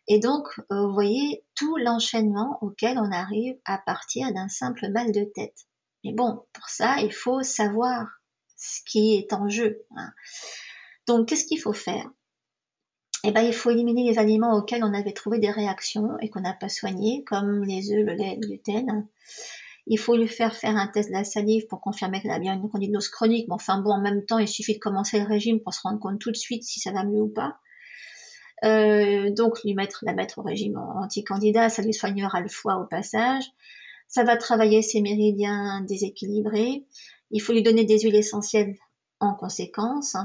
[SPEAKER 1] Et donc, vous voyez tout l'enchaînement auquel on arrive à partir d'un simple mal de tête. Mais bon, pour ça, il faut savoir ce qui est en jeu, hein. Donc, qu'est-ce qu'il faut faire? Eh ben, il faut éliminer les aliments auxquels on avait trouvé des réactions et qu'on n'a pas soignés, comme les œufs, le lait, le gluten. Il faut lui faire un test de la salive pour confirmer qu'elle a bien une candidose chronique. Mais enfin bon, en même temps, il suffit de commencer le régime pour se rendre compte tout de suite si ça va mieux ou pas. Donc la mettre au régime anti-candidat, ça lui soignera le foie au passage. Ça va travailler ses méridiens déséquilibrés. Il faut lui donner des huiles essentielles en conséquence.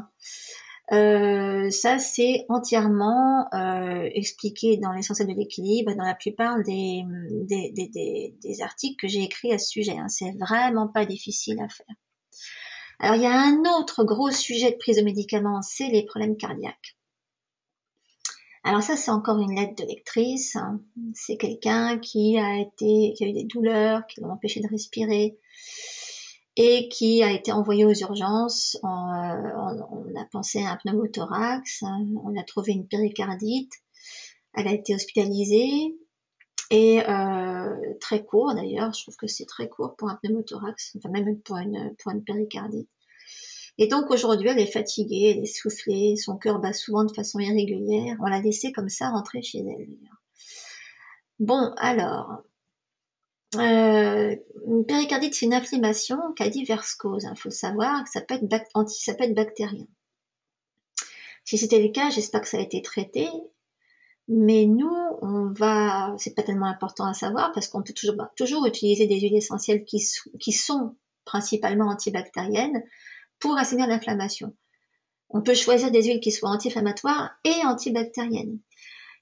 [SPEAKER 1] Ça, c'est entièrement expliqué dans l'essentiel de l'équilibre et dans la plupart des articles que j'ai écrits à ce sujet, hein. C'est vraiment pas difficile à faire. Alors, il y a un autre gros sujet de prise de médicaments, c'est les problèmes cardiaques. Alors ça, c'est encore une lettre de lectrice. C'est quelqu'un qui a eu des douleurs, qui l'ont empêché de respirer et qui a été envoyé aux urgences. On a pensé à un pneumothorax, on a trouvé une péricardite. Elle a été hospitalisée et très court d'ailleurs. Je trouve que c'est très court pour un pneumothorax, enfin même pour une péricardite. Et donc aujourd'hui, elle est fatiguée, elle est essoufflée, son cœur bat souvent de façon irrégulière. On l'a laissée comme ça rentrer chez elle. Bon, alors, une péricardite, c'est une inflammation qui a diverses causes. Il faut savoir que ça peut être bactérien. Si c'était le cas, j'espère que ça a été traité. Mais nous, c'est pas tellement important à savoir parce qu'on peut toujours utiliser des huiles essentielles qui sont principalement antibactériennes pour assainir l'inflammation. On peut choisir des huiles qui soient anti-inflammatoires et antibactériennes.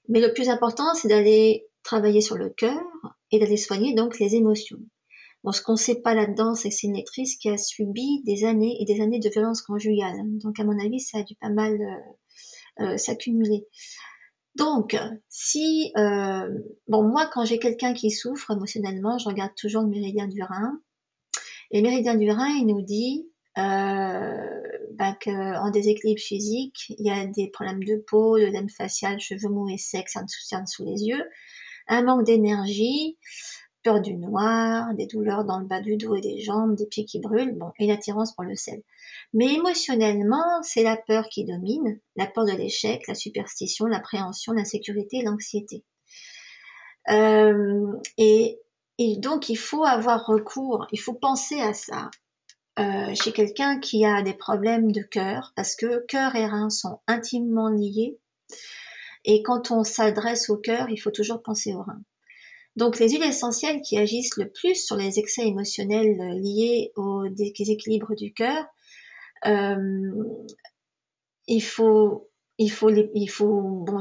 [SPEAKER 1] Mais le plus important, c'est d'aller travailler sur le cœur et d'aller soigner donc les émotions. Bon, ce qu'on ne sait pas là-dedans, c'est que c'est une lectrice qui a subi des années et des années de violence conjugale. Donc, à mon avis, ça a dû pas mal s'accumuler. Donc, moi, quand j'ai quelqu'un qui souffre émotionnellement, je regarde toujours le méridien du Rhin. Et le méridien du Rhin, il nous dit qu'en déséquilibre physique, il y a des problèmes de peau, de l'œdème facial, cheveux mous et secs, ça sous les yeux, un manque d'énergie, peur du noir, des douleurs dans le bas du dos et des jambes, des pieds qui brûlent, bon, et une attirance pour le sel. Mais émotionnellement, c'est la peur qui domine, la peur de l'échec, la superstition, l'appréhension, l'insécurité et l'anxiété. Et donc, il faut avoir recours, il faut penser à ça. Chez quelqu'un qui a des problèmes de cœur, parce que cœur et rein sont intimement liés, et quand on s'adresse au cœur, il faut toujours penser au rein. Donc les huiles essentielles qui agissent le plus sur les excès émotionnels liés au déséquilibre du cœur, il faut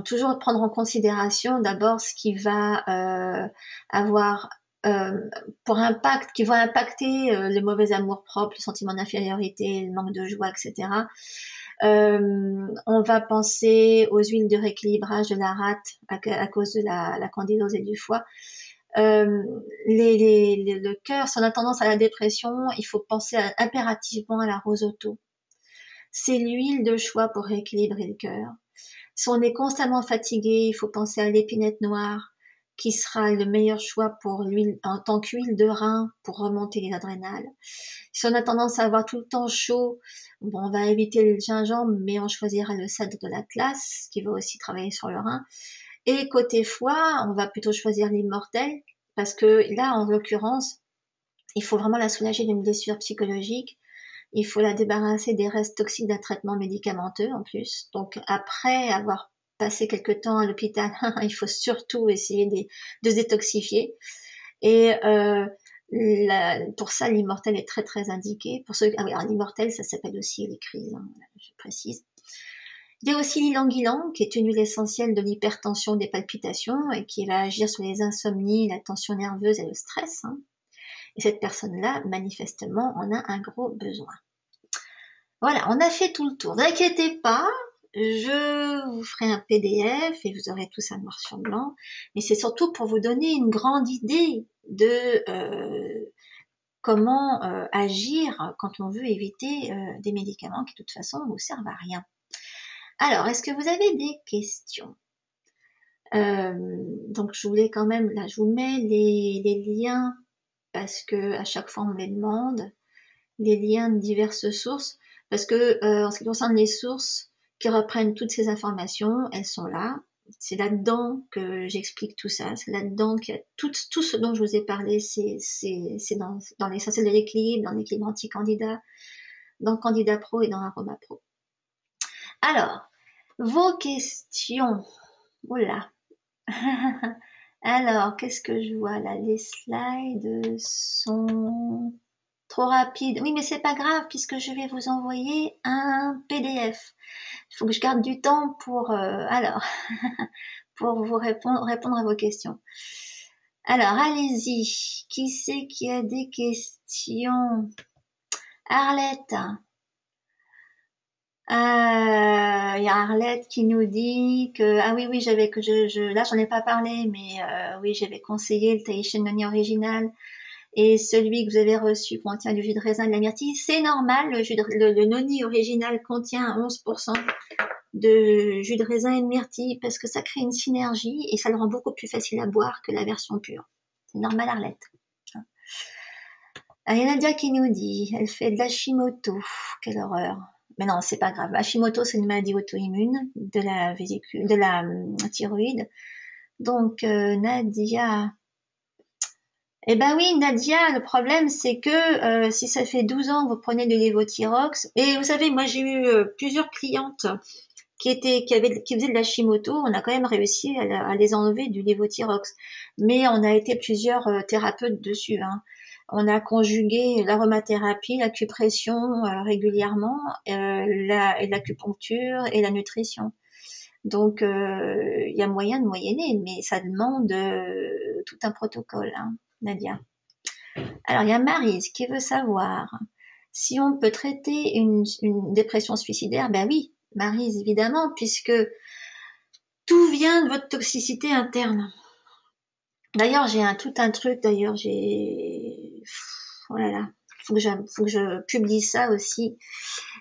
[SPEAKER 1] toujours prendre en considération d'abord ce qui va avoir qui va impacter le mauvais amour-propre, le sentiment d'infériorité, le manque de joie, etc. On va penser aux huiles de rééquilibrage de la rate à cause de la candidose et du foie. Le cœur, si on a tendance à la dépression, il faut penser impérativement à la rosoto. C'est l'huile de choix pour rééquilibrer le cœur. Si on est constamment fatigué, il faut penser à l'épinette noire, qui sera le meilleur choix pour l'huile en tant qu'huile de rein pour remonter les adrénales. Si on a tendance à avoir tout le temps chaud, on va éviter le gingembre, mais on choisira le cèdre de l'Atlas, qui va aussi travailler sur le rein. Et côté foie, on va plutôt choisir l'immortel, parce que là, en l'occurrence, il faut vraiment la soulager d'une blessure psychologique. Il faut la débarrasser des restes toxiques d'un traitement médicamenteux en plus. Donc après avoir passé quelque temps à l'hôpital, il faut surtout essayer de se détoxifier. Et Pour ça, l'immortel est très très indiqué. Pour ceux, ah oui, alors l'immortel, ça s'appelle aussi les crises, hein, je précise. Il y a aussi l'ilang-ilang, qui est une huile essentielle de l'hypertension, des palpitations, et qui va agir sur les insomnies, la tension nerveuse et le stress. Hein. Et cette personne-là, manifestement, en a un gros besoin. Voilà, on a fait tout le tour. Ne vous inquiétez pas, je vous ferai un PDF et vous aurez tout ça noir sur blanc. Mais c'est surtout pour vous donner une grande idée de comment agir quand on veut éviter des médicaments qui de toute façon ne vous servent à rien. Alors, est-ce que vous avez des questions? Donc je voulais quand même, là je vous mets les liens parce que à chaque fois on me les demande, les liens de diverses sources, parce que en ce qui concerne les sources qui reprennent toutes ces informations, elles sont là. C'est là-dedans que j'explique tout ça, c'est là-dedans qu'il y a tout ce dont je vous ai parlé, c'est dans l'essentiel de l'équilibre, dans l'équilibre anti-candidat, dans Candidat Pro et dans Aroma Pro. Alors, vos questions, voilà. Alors, qu'est-ce que je vois là? Les slides sont trop rapides. Oui, mais c'est pas grave puisque je vais vous envoyer un PDF. Il faut que je garde du temps pour alors pour vous répondre à vos questions. Alors, allez-y. Qui c'est qui a des questions? Arlette. Il y a Arlette qui nous dit que ah oui j'avais que là j'en ai pas parlé mais oui j'avais conseillé le Taishin Noni original et celui que vous avez reçu contient du jus de raisin et de la myrtille. C'est normal, le noni original contient 11% de jus de raisin et de myrtille parce que ça crée une synergie et ça le rend beaucoup plus facile à boire que la version pure. C'est normal Arlette. Il y a Nadia qui nous dit elle fait de l'Hashimoto. Quelle horreur. Mais non, c'est pas grave. Hashimoto, c'est une maladie auto-immune de la vésicule, de la thyroïde. Donc, Nadia. Eh ben oui, Nadia, le problème, c'est que si ça fait 12 ans que vous prenez de l'évothyrox, et vous savez, moi j'ai eu plusieurs clientes qui faisaient de l'Hashimoto, on a quand même réussi à les enlever du lévothyrox. Mais on a été plusieurs thérapeutes dessus, hein. On a conjugué l'aromathérapie, l'acupression régulièrement, l'acupuncture et la nutrition. Donc, il y a moyen de moyenner, mais ça demande tout un protocole, hein, Nadia. Alors, il y a Maryse qui veut savoir si on peut traiter une dépression suicidaire. Ben oui, Maryse, évidemment, puisque tout vient de votre toxicité interne. D'ailleurs, j'ai tout un truc, oh là là, faut que je publie ça aussi.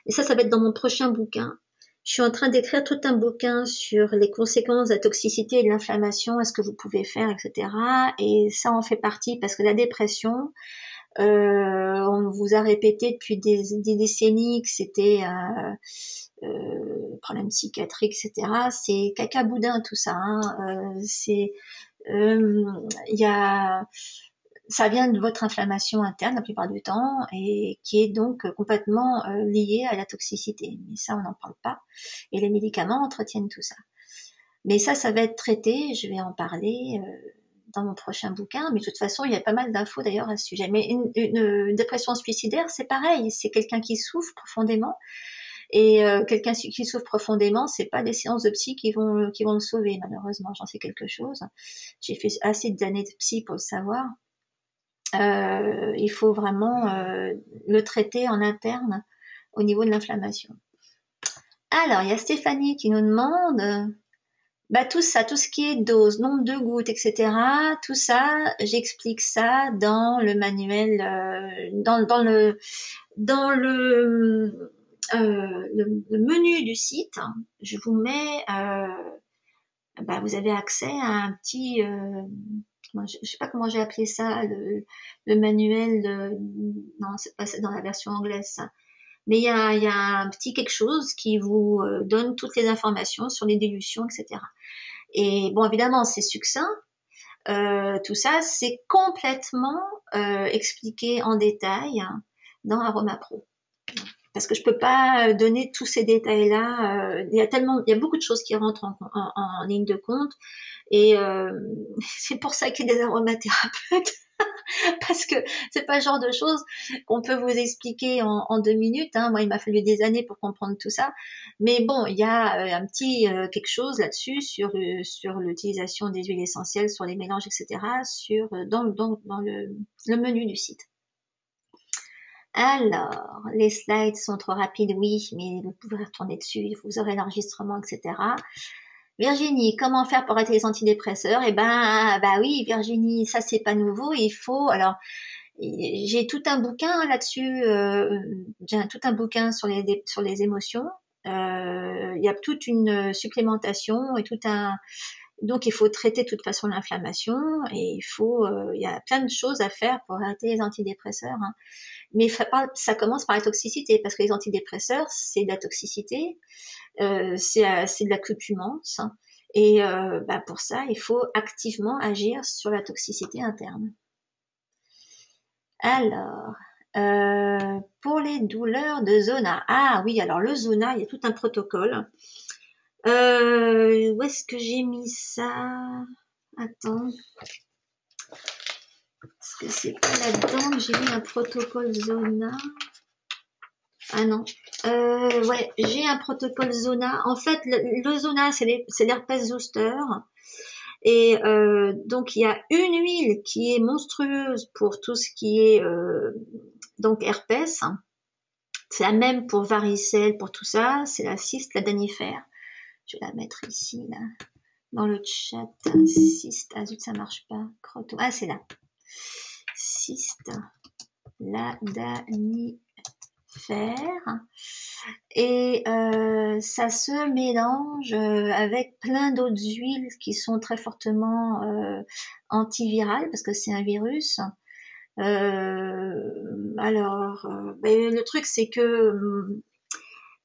[SPEAKER 1] Et ça va être dans mon prochain bouquin. Je suis en train d'écrire tout un bouquin sur les conséquences de la toxicité et de l'inflammation, est-ce que vous pouvez faire, etc. Et ça en fait partie parce que la dépression, on vous a répété depuis des décennies que c'était problème psychiatrique, etc. C'est caca boudin tout ça. Hein. Ça vient de votre inflammation interne la plupart du temps et qui est donc complètement liée à la toxicité. Mais ça, on n'en parle pas. Et les médicaments entretiennent tout ça. Mais ça va être traité. Je vais en parler dans mon prochain bouquin. Mais de toute façon, il y a pas mal d'infos d'ailleurs à ce sujet. Mais une dépression suicidaire, c'est pareil. C'est quelqu'un qui souffre profondément. Et quelqu'un qui souffre profondément, c'est pas des séances de psy qui vont le sauver, malheureusement. J'en sais quelque chose. J'ai fait assez d'années de psy pour le savoir. Il faut vraiment le traiter en interne au niveau de l'inflammation. Alors, il y a Stéphanie qui nous demande tout ça, tout ce qui est dose, nombre de gouttes, etc. Tout ça, j'explique ça dans le manuel, dans le menu du site. Je vous mets, vous avez accès à un petit je sais pas comment j'ai appelé ça, le manuel non, c'est pas dans la version anglaise ça. Mais il y a un petit quelque chose qui vous donne toutes les informations sur les dilutions, etc. Et bon, évidemment, c'est succinct. Tout ça, c'est complètement expliqué en détail dans Aroma Pro. Parce que je peux pas donner tous ces détails-là. Il y a beaucoup de choses qui rentrent en ligne de compte. Et c'est pour ça qu'il y a des aromathérapeutes. parce que c'est pas le genre de choses qu'on peut vous expliquer en 2 minutes. Hein. Moi, il m'a fallu des années pour comprendre tout ça. Mais bon, il y a un petit quelque chose là-dessus sur l'utilisation des huiles essentielles, sur les mélanges, etc. Dans le menu du site. Alors, les slides sont trop rapides, oui, mais vous pouvez retourner dessus, vous aurez l'enregistrement, etc. Virginie, comment faire pour arrêter les antidépresseurs? Eh ben, bah oui, Virginie, ça c'est pas nouveau. Il faut, alors, j'ai tout un bouquin là-dessus. J'ai tout un bouquin sur les émotions. Il y a toute une supplémentation et tout un. Donc, il faut traiter de toute façon l'inflammation et il y a plein de choses à faire pour arrêter les antidépresseurs. Hein. Mais ça commence par la toxicité parce que les antidépresseurs, c'est de la toxicité. C'est de l'accoutumance et bah pour ça il faut activement agir sur la toxicité interne. Alors pour les douleurs de zona, ah oui, alors le zona, il y a tout un protocole. Où est-ce que j'ai mis ça? Attends, est-ce que c'est pas là-dedans que j'ai mis un protocole zona? Ah non. Ouais, j'ai un protocole zona. En fait, le zona, c'est l'herpès zoster. Et donc, il y a une huile qui est monstrueuse pour tout ce qui est donc herpès. C'est la même pour varicelle, pour tout ça. C'est la cyste, la danifère. Je vais la mettre ici, là, dans le chat. Cyste, ah zut, ça marche pas. Ah, c'est là. Cyste, la danifère. Et ça se mélange avec plein d'autres huiles qui sont très fortement antivirales parce que c'est un virus. Ben, le truc c'est que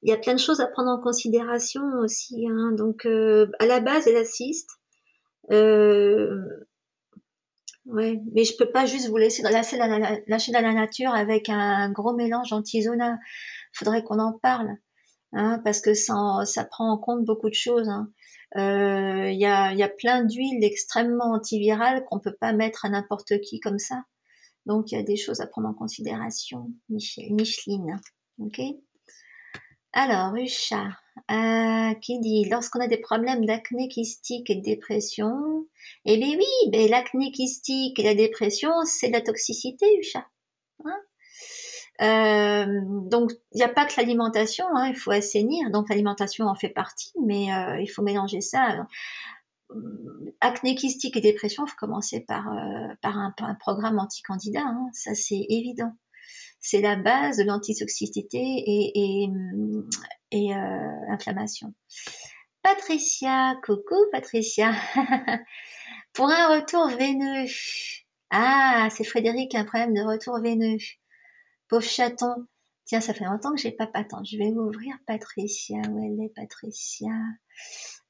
[SPEAKER 1] il y a plein de choses à prendre en considération aussi. Hein. Donc à la base, il y a la cyste. Ouais, mais je peux pas juste vous laisser lâcher dans la nature avec un gros mélange anti-zona. Faudrait qu'on en parle. Hein, parce que ça prend en compte beaucoup de choses. Hein. Il y a plein d'huiles extrêmement antivirales qu'on peut pas mettre à n'importe qui comme ça. Donc il y a des choses à prendre en considération. Micheline, ok. Alors Rucha, qui dit lorsqu'on a des problèmes d'acné kystique et de dépression, eh bien oui, ben l'acné kystique et la dépression, c'est de la toxicité, Rucha. Hein. Donc il n'y a pas que l'alimentation, hein, il faut assainir, donc l'alimentation en fait partie, mais il faut mélanger ça. Acné kystique et dépression, il faut commencer par un programme anti-candidat, hein, ça c'est évident. C'est la base de l'antitoxicité et inflammation. Patricia, coucou Patricia. Pour un retour veineux. Ah, c'est Frédéric, un problème de retour veineux. Pauvre chaton. Tiens, ça fait longtemps que j'ai pas. Attends, je vais ouvrir Patricia. Où elle est, Patricia?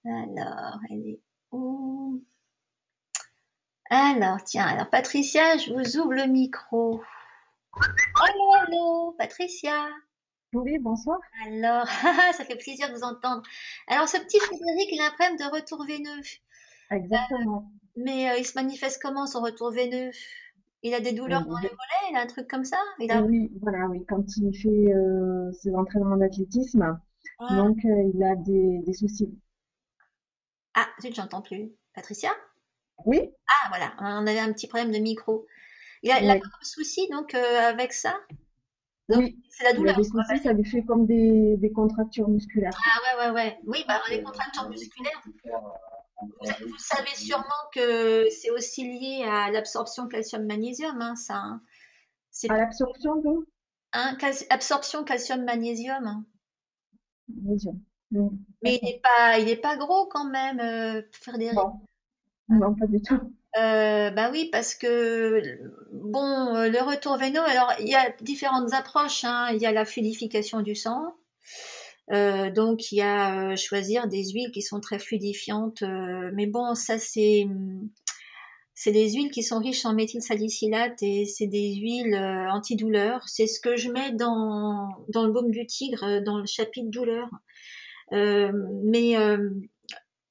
[SPEAKER 1] Alors, elle est où? Alors, tiens, alors Patricia, je vous ouvre le micro. Allô, allô, Patricia.
[SPEAKER 2] Oui, bonsoir.
[SPEAKER 1] Alors, ça fait plaisir de vous entendre. Alors, ce petit Frédéric, il a un problème de retour veineux.
[SPEAKER 2] Exactement.
[SPEAKER 1] Mais il se manifeste comment son retour veineux? Il a des douleurs dans les
[SPEAKER 2] Euh,
[SPEAKER 1] mollets, il a un truc comme ça?
[SPEAKER 2] oui, voilà, oui, quand il fait ses entraînements d'athlétisme,
[SPEAKER 1] Ah,
[SPEAKER 2] donc il a des soucis.
[SPEAKER 1] ah, zut, j'entends plus. Patricia?
[SPEAKER 2] Oui,
[SPEAKER 1] Ah, voilà, on avait un petit problème de micro. Il a
[SPEAKER 2] oui,
[SPEAKER 1] pas comme souci, donc, avec ça? Donc,
[SPEAKER 2] oui,
[SPEAKER 1] c'est la
[SPEAKER 2] il a
[SPEAKER 1] douleur,
[SPEAKER 2] des
[SPEAKER 1] quoi,
[SPEAKER 2] soucis, ça
[SPEAKER 1] basique.
[SPEAKER 2] lui fait comme des contractures musculaires.
[SPEAKER 1] Ah, ouais, ouais, ouais. Oui, bah, les contractures musculaires, vous savez sûrement que c'est aussi lié à l'absorption calcium-magnésium, hein, ça. Hein. C'est
[SPEAKER 2] À l'absorption d'eau,
[SPEAKER 1] hein, absorption calcium-magnésium. Hein.
[SPEAKER 2] mesure. Oui,
[SPEAKER 1] Mais
[SPEAKER 2] d'accord.
[SPEAKER 1] il est pas gros quand même, Frédéric.
[SPEAKER 2] Non, non, pas du tout.
[SPEAKER 1] Bah oui, parce que bon, le retour veineux, alors il y a différentes approches. Hein. Il y a la fluidification du sang. Donc il y a choisir des huiles qui sont très fluidifiantes. Mais bon, ça c'est des huiles qui sont riches en méthylsalicylate et c'est des huiles antidouleurs. C'est ce que je mets dans le baume du tigre, dans le chapitre douleur. Mais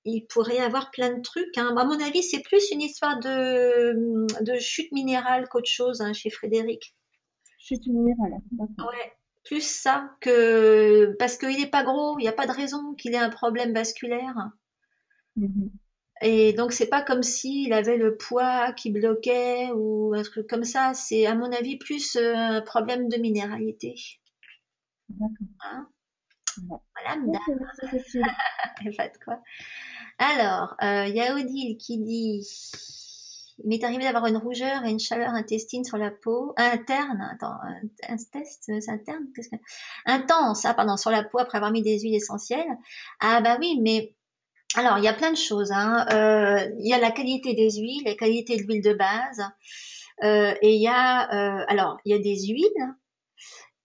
[SPEAKER 1] il pourrait y avoir plein de trucs, hein. À mon avis, c'est plus une histoire de chute minérale qu'autre chose, hein, chez Frédéric.
[SPEAKER 2] Chute minérale, d'accord.
[SPEAKER 1] Ouais, plus ça que parce qu'il est pas gros, il n'y a pas de raison qu'il ait un problème vasculaire.
[SPEAKER 2] Mhm.
[SPEAKER 1] Et donc c'est pas comme s'il avait le poids qui bloquait ou un truc comme ça. C'est à mon avis plus un problème de minéralité.
[SPEAKER 2] D'accord.
[SPEAKER 1] Hein,
[SPEAKER 2] Ouais.
[SPEAKER 1] voilà,
[SPEAKER 2] Ok,
[SPEAKER 1] madame.
[SPEAKER 2] merci Cécile.
[SPEAKER 1] Pas de quoi. Alors, il y a Odile qui dit: il m'est arrivé d'avoir une rougeur et une chaleur intestine sur la peau, interne, attends, un test, c'est interne, qu'est-ce que, intense, ah, pardon, sur la peau après avoir mis des huiles essentielles. Ah, bah oui, mais, alors, il y a plein de choses, hein. Il y a la qualité des huiles, la qualité de l'huile de base, et il y a des huiles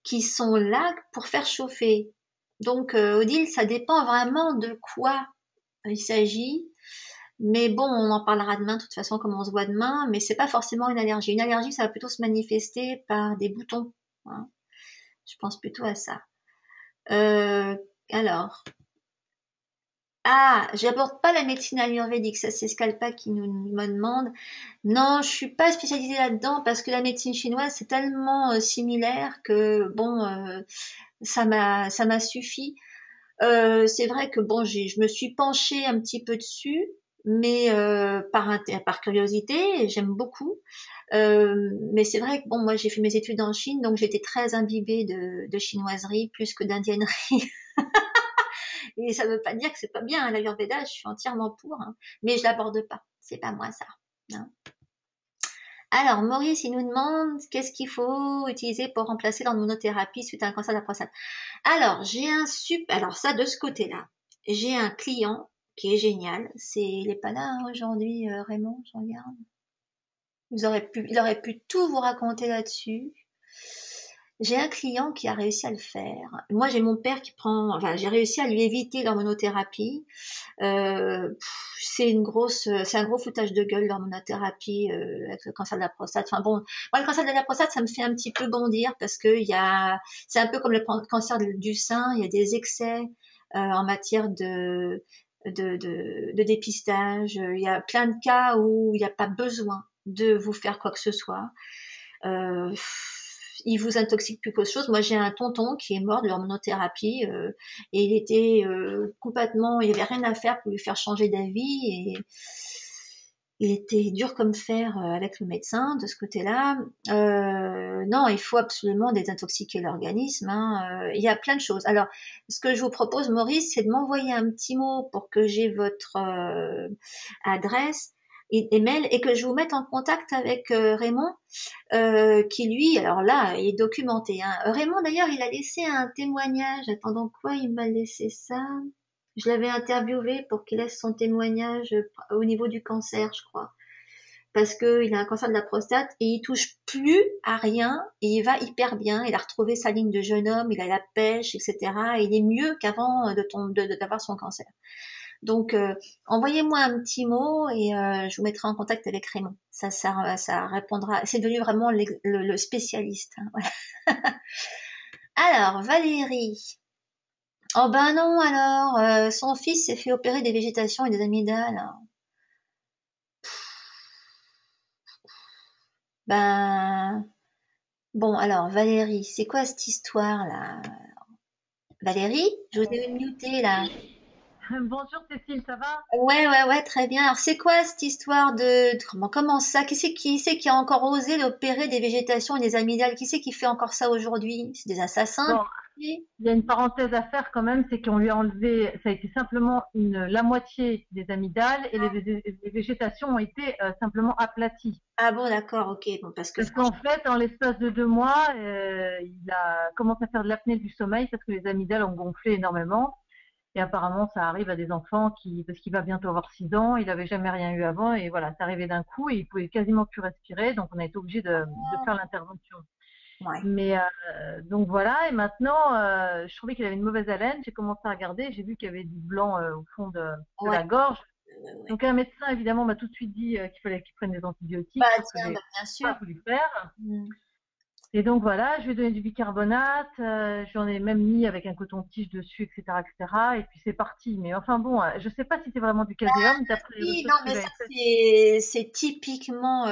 [SPEAKER 1] qui sont là pour faire chauffer. Donc, Odile, ça dépend vraiment de quoi il s'agit. Mais bon, on en parlera demain, de toute façon, comme on se voit demain, mais c'est pas forcément une allergie. Une allergie, ça va plutôt se manifester par des boutons, hein. Je pense plutôt à ça. Euh, alors, j'aborde pas la médecine ayurvédique, ça c'est Scalpa qui me demande. Non, je suis pas spécialisée là-dedans parce que la médecine chinoise c'est tellement similaire que bon, ça m'a suffi. C'est vrai que bon, je me suis penchée un petit peu dessus, mais par curiosité, j'aime beaucoup. Mais c'est vrai que bon, moi j'ai fait mes études en Chine, donc j'étais très imbibée de chinoiserie plus que d'indiennerie. Et ça veut pas dire que c'est pas bien, hein, l'Ayurveda, je suis entièrement pour, hein, mais je l'aborde pas. C'est pas moi ça, hein. Alors, Maurice, il nous demande qu'est-ce qu'il faut utiliser pour remplacer l'hormonothérapie suite à un cancer de la prostate. Alors, alors ça, de ce côté-là, j'ai un client qui est génial. Il est pas là hein, aujourd'hui, Raymond, je regarde. Il aurait pu tout vous raconter là-dessus. J'ai un client qui a réussi à le faire. Moi, j'ai mon père enfin, j'ai réussi à lui éviter l'hormonothérapie. C'est un gros foutage de gueule l'hormonothérapie avec le cancer de la prostate. Enfin bon, moi le cancer de la prostate, ça me fait un petit peu bondir parce que c'est un peu comme le cancer du sein, il y a des excès en matière de dépistage. Il y a plein de cas où il n'y a pas besoin de vous faire quoi que ce soit. Euh, il vous intoxique plus qu'autre chose. Moi, j'ai un tonton qui est mort de l'hormonothérapie et il était complètement, il avait rien à faire pour lui faire changer d'avis et il était dur comme fer avec le médecin de ce côté-là. Non, il faut absolument désintoxiquer l'organisme, hein. Il y a plein de choses. Alors, ce que je vous propose, Maurice, c'est de m'envoyer un petit mot pour que j'ai votre adresse email et que je vous mette en contact avec Raymond qui lui, alors là, il est documenté, hein. Raymond, d'ailleurs, il a laissé un témoignage. Attendons quoi, il m'a laissé ça. Je l'avais interviewé pour qu'il laisse son témoignage au niveau du cancer, je crois. Parce qu'il a un cancer de la prostate et il touche plus à rien et il va hyper bien. Il a retrouvé sa ligne de jeune homme, il a la pêche, etc. Et il est mieux qu'avant d'avoir son cancer. Donc, envoyez-moi un petit mot et je vous mettrai en contact avec Raymond. Ça répondra. C'est devenu vraiment le spécialiste, hein, voilà. Alors, Valérie. Oh ben non, alors, son fils s'est fait opérer des végétations et des amygdales. Ben, bon, alors, Valérie, c'est quoi cette histoire-là? Valérie, je vous ai muté là.
[SPEAKER 3] Bonjour Cécile, ça va?
[SPEAKER 1] Ouais, ouais, ouais, très bien. Alors, c'est quoi cette histoire comment ça? Qui c'est qui a encore osé opérer des végétations et des amygdales? Qui c'est qui fait encore ça aujourd'hui? C'est des assassins?
[SPEAKER 3] Bon, il y a une parenthèse à faire quand même, c'est qu'on lui a enlevé, ça a été simplement la moitié des amygdales et les végétations ont été simplement aplaties.
[SPEAKER 1] Ah bon, d'accord, ok. Bon, parce que
[SPEAKER 3] Parce qu'en
[SPEAKER 1] franchement,
[SPEAKER 3] fait, en l'espace de 2 mois, il a commencé à faire de l'apnée du sommeil parce que les amygdales ont gonflé énormément. Et apparemment, ça arrive à des enfants parce qu'il va bientôt avoir 6 ans, il avait jamais rien eu avant et voilà, c'est arrivé d'un coup et il pouvait quasiment plus respirer, donc on a été obligé de faire l'intervention.
[SPEAKER 1] ouais,
[SPEAKER 3] Mais donc voilà, et maintenant, je trouvais qu'il avait une mauvaise haleine. J'ai commencé à regarder, j'ai vu qu'il y avait du blanc au fond de
[SPEAKER 1] ouais,
[SPEAKER 3] la gorge.
[SPEAKER 1] ouais.
[SPEAKER 3] Donc un médecin, évidemment, m'a tout de suite dit qu'il fallait qu'il prenne des
[SPEAKER 1] Bah
[SPEAKER 3] antibiotiques, chose que
[SPEAKER 1] tiens,
[SPEAKER 3] j'ai
[SPEAKER 1] bah, bien sûr.
[SPEAKER 3] pas voulu faire.
[SPEAKER 1] Hmm.
[SPEAKER 3] Et donc voilà, je lui ai donné du bicarbonate, j'en ai même mis avec un coton-tige dessus, etc., etc. Et puis c'est parti. Mais enfin bon, je sais pas si c'est vraiment du caséum d'après les
[SPEAKER 1] Oui, non,
[SPEAKER 3] recherches que
[SPEAKER 1] mais ça
[SPEAKER 3] j'avais faites.
[SPEAKER 1] c'est typiquement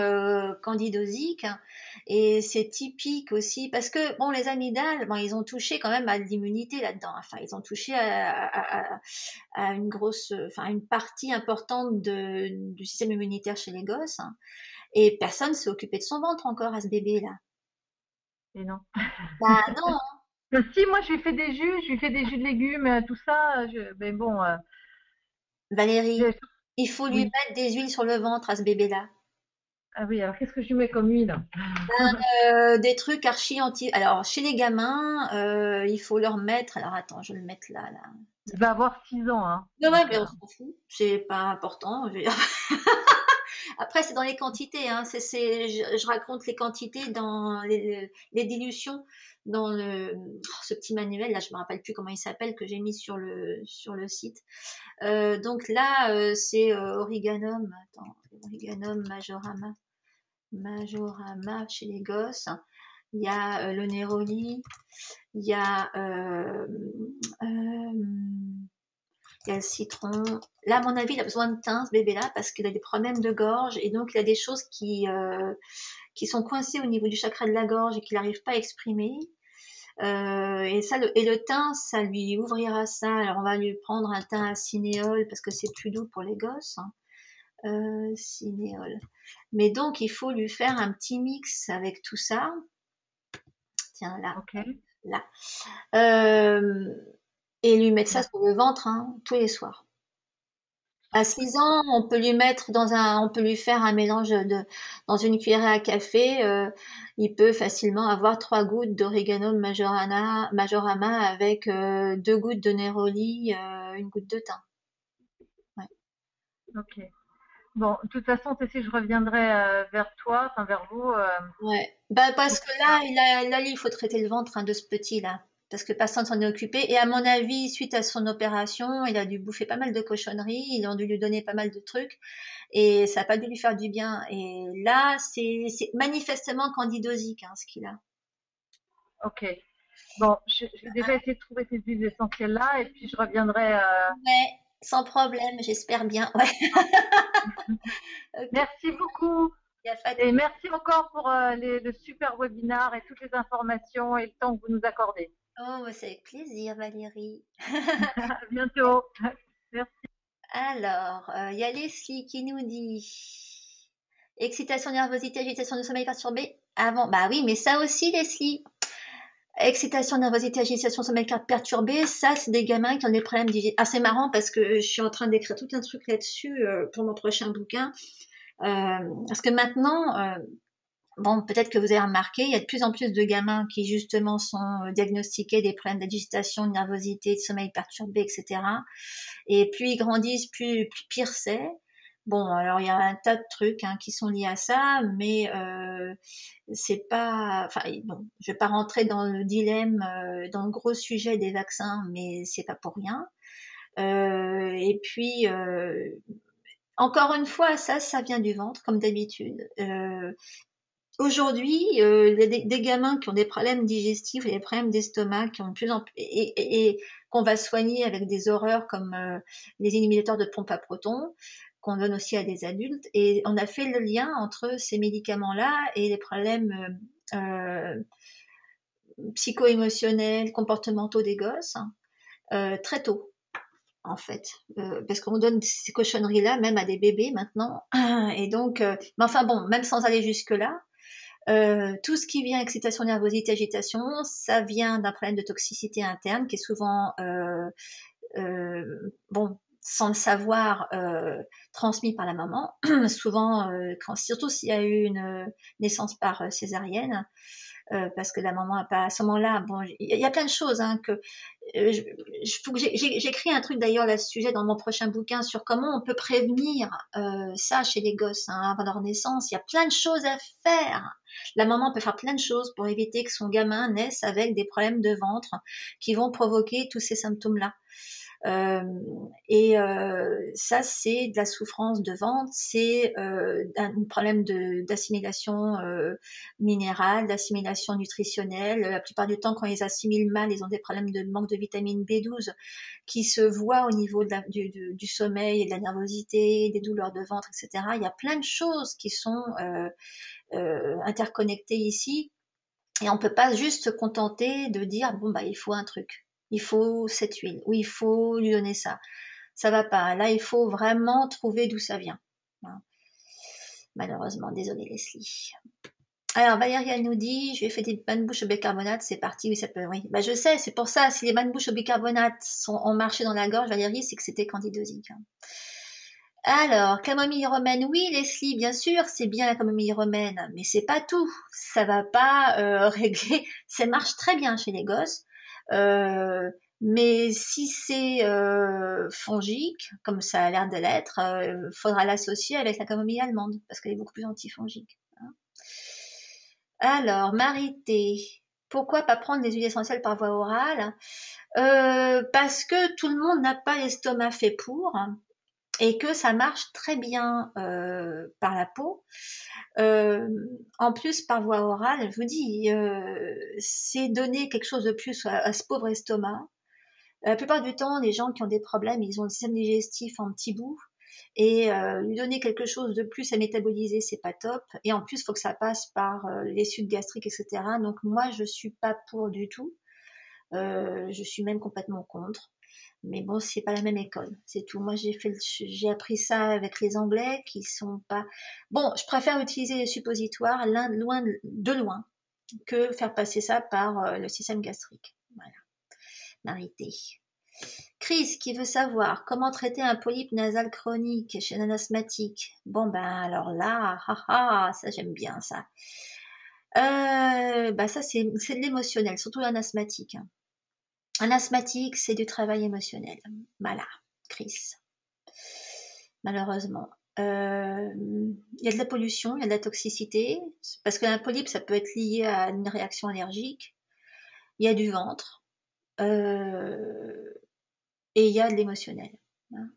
[SPEAKER 1] candidosique, hein, et c'est typique aussi parce que bon, les amygdales, bon, ils ont touché quand même à l'immunité là-dedans. Enfin, ils ont touché à une grosse, enfin une partie importante du système immunitaire chez les gosses, hein, et personne s'est occupé de son ventre encore à ce bébé-là.
[SPEAKER 3] Et non.
[SPEAKER 1] Bah non,
[SPEAKER 3] Si, moi je lui fais des jus, je lui fais des jus de légumes, tout ça. Mais bon,
[SPEAKER 1] Valérie,
[SPEAKER 3] j'ai-
[SPEAKER 1] il faut lui
[SPEAKER 3] oui.
[SPEAKER 1] mettre des huiles sur le ventre à ce bébé-là.
[SPEAKER 3] Ah oui, alors qu'est-ce que je lui mets comme huile?
[SPEAKER 1] Des trucs archi anti. Alors, chez les gamins, il faut leur mettre. Alors, attends, je vais le mettre là, là.
[SPEAKER 3] Il va avoir 6 ans, hein.
[SPEAKER 1] Non, ouais,
[SPEAKER 3] Donc,
[SPEAKER 1] mais on s'en fout. C'est pas important. Après, c'est dans les quantités, hein. Je raconte les quantités dans les dilutions dans ce petit manuel. Là, je me rappelle plus comment il s'appelle que j'ai mis sur le site. Donc là, c'est Origanum. Attends, Origanum Majorama chez les gosses. Il y a le Neroli, il y a, il y a le citron. Là, à mon avis, il a besoin de thym, ce bébé-là, parce qu'il a des problèmes de gorge et donc il a des choses qui sont coincées au niveau du chakra de la gorge et qu'il n'arrive pas à exprimer. Et le thym, ça lui ouvrira ça. Alors, on va lui prendre un thym à cinéole parce que c'est plus doux pour les gosses, hein. Cinéole. Mais donc, il faut lui faire un petit mix avec tout ça. Tiens, là,
[SPEAKER 3] ok.
[SPEAKER 1] là. Euh, et lui mettre ça
[SPEAKER 3] D'accord.
[SPEAKER 1] sur le ventre, hein, tous les soirs. À 6 ans, on peut lui faire un mélange dans une cuillerée à café. Il peut facilement avoir 3 gouttes d'Oregano Majorama avec 2 gouttes de Neroli, une goutte de thym. Ouais.
[SPEAKER 3] Ok. Bon, de toute façon, tu sais, je reviendrai vers toi, enfin vers vous.
[SPEAKER 1] Ouais. Bah, parce
[SPEAKER 3] Pour
[SPEAKER 1] que
[SPEAKER 3] ça.
[SPEAKER 1] là, il faut traiter le ventre, hein, de ce petit-là. Parce que personne s'en est occupé. Et à mon avis, suite à son opération, il a dû bouffer pas mal de cochonneries. Ils ont dû lui donner pas mal de trucs. Et ça n'a pas dû lui faire du bien. Et là, c'est manifestement candidosique, hein, ce qu'il a.
[SPEAKER 3] Ok. Bon, je vais déjà essayer de trouver ces huiles essentielles-là et puis je reviendrai.
[SPEAKER 1] Ouais, sans problème, j'espère bien. Ouais. Ok.
[SPEAKER 3] Merci beaucoup
[SPEAKER 1] Y a pas de-
[SPEAKER 3] et merci encore pour le super webinar et toutes les informations et le temps que vous nous accordez.
[SPEAKER 1] Oh, bah, c'est avec plaisir, Valérie.
[SPEAKER 3] À bientôt. Merci.
[SPEAKER 1] Alors, il y a Leslie qui nous dit excitation, nervosité, agitation de sommeil perturbé. Avant, bah oui, mais ça aussi, Leslie. Excitation, nervosité, agitation, sommeil perturbé, ça, c'est des gamins qui ont des problèmes digestifs. Ah, c'est marrant parce que je suis en train d'écrire tout un truc là-dessus pour mon prochain bouquin. Parce que maintenant, bon, peut-être que vous avez remarqué, il y a de plus en plus de gamins qui justement sont diagnostiqués des problèmes d'agitation, de nervosité, de sommeil perturbé, etc. Et plus ils grandissent, plus pire c'est. Bon, alors il y a un tas de trucs, hein, qui sont liés à ça, mais c'est pas. Enfin, bon, je vais pas rentrer dans le dilemme, dans le gros sujet des vaccins, mais c'est pas pour rien. Et puis, encore une fois, ça vient du ventre, comme d'habitude. Aujourd'hui, des gamins qui ont des problèmes digestifs et des problèmes d'estomac, qui ont de plus en plus, et qu'on va soigner avec des horreurs comme les inhibiteurs de pompe à protons, qu'on donne aussi à des adultes. Et on a fait le lien entre ces médicaments-là et les problèmes psycho-émotionnels, comportementaux des gosses, très tôt. En fait, parce qu'on donne ces cochonneries-là même à des bébés maintenant, et donc, mais enfin bon, même sans aller jusque-là, tout ce qui vient excitation, nervosité, agitation, ça vient d'un problème de toxicité interne qui est souvent, bon, sans le savoir, transmis par la maman. Souvent, surtout s'il y a eu une naissance par césarienne, parce que la maman a pas à ce moment-là. Bon, il y a plein de choses, hein, que faut que j'écris un truc d'ailleurs là, ce sujet dans mon prochain bouquin sur comment on peut prévenir ça chez les gosses, hein, avant leur naissance. Il y a plein de choses à faire. La maman peut faire plein de choses pour éviter que son gamin naisse avec des problèmes de ventre qui vont provoquer tous ces symptômes-là. Ça, c'est de la souffrance de ventre, c'est un problème d'assimilation minérale, d'assimilation nutritionnelle. La plupart du temps, quand ils assimilent mal, ils ont des problèmes de manque de vitamine B12 qui se voient au niveau du sommeil et de la nervosité, des douleurs de ventre, etc. Il y a plein de choses qui sont interconnectées ici. Et on peut pas juste se contenter de dire bon bah il faut un truc, il faut cette huile, ou il faut lui donner ça. Ça va pas. Là, il faut vraiment trouver d'où ça vient. Malheureusement, désolée Leslie. Alors Valérie, elle nous dit, je lui ai fait des bains de bouche au bicarbonate, c'est parti, oui ça peut, oui. Bah je sais, c'est pour ça, si les bains de bouche au bicarbonate ont marché dans la gorge, Valérie, c'est que c'était candidosique. Alors, camomille romaine, oui, Leslie, bien sûr, c'est bien la camomille romaine, mais c'est pas tout. Ça va pas régler. Ça marche très bien chez les gosses, mais si c'est fongique, comme ça a l'air de l'être, faudra l'associer avec la camomille allemande parce qu'elle est beaucoup plus antifongique. Hein. Alors, Marité, pourquoi pas prendre les huiles essentielles par voie orale? Parce que tout le monde n'a pas l'estomac fait pour. Et que ça marche très bien par la peau. En plus, par voie orale, je vous dis, c'est donner quelque chose de plus à ce pauvre estomac. La plupart du temps, les gens qui ont des problèmes, ils ont le système digestif en petits bouts. Et lui donner quelque chose de plus à métaboliser, c'est pas top. Et en plus, il faut que ça passe par les sucs gastriques, etc. Donc moi, je suis pas pour du tout. Je suis même complètement contre. Mais bon, c'est pas la même école, c'est tout. Moi, j'ai appris ça avec les Anglais qui sont pas. Bon, je préfère utiliser les suppositoires de loin que faire passer ça par le système gastrique. Voilà. Marité. Chris qui veut savoir comment traiter un polype nasal chronique chez un asthmatique. Bon ben alors là, ça j'aime bien ça. Bah ça c'est de l'émotionnel, surtout un asthmatique. Un asthmatique, c'est du travail émotionnel. Voilà, Chris. Malheureusement. Il y a de la pollution, il y a de la toxicité, parce qu'un polype, ça peut être lié à une réaction allergique. Il y a du ventre. Et il y a de l'émotionnel. Hein.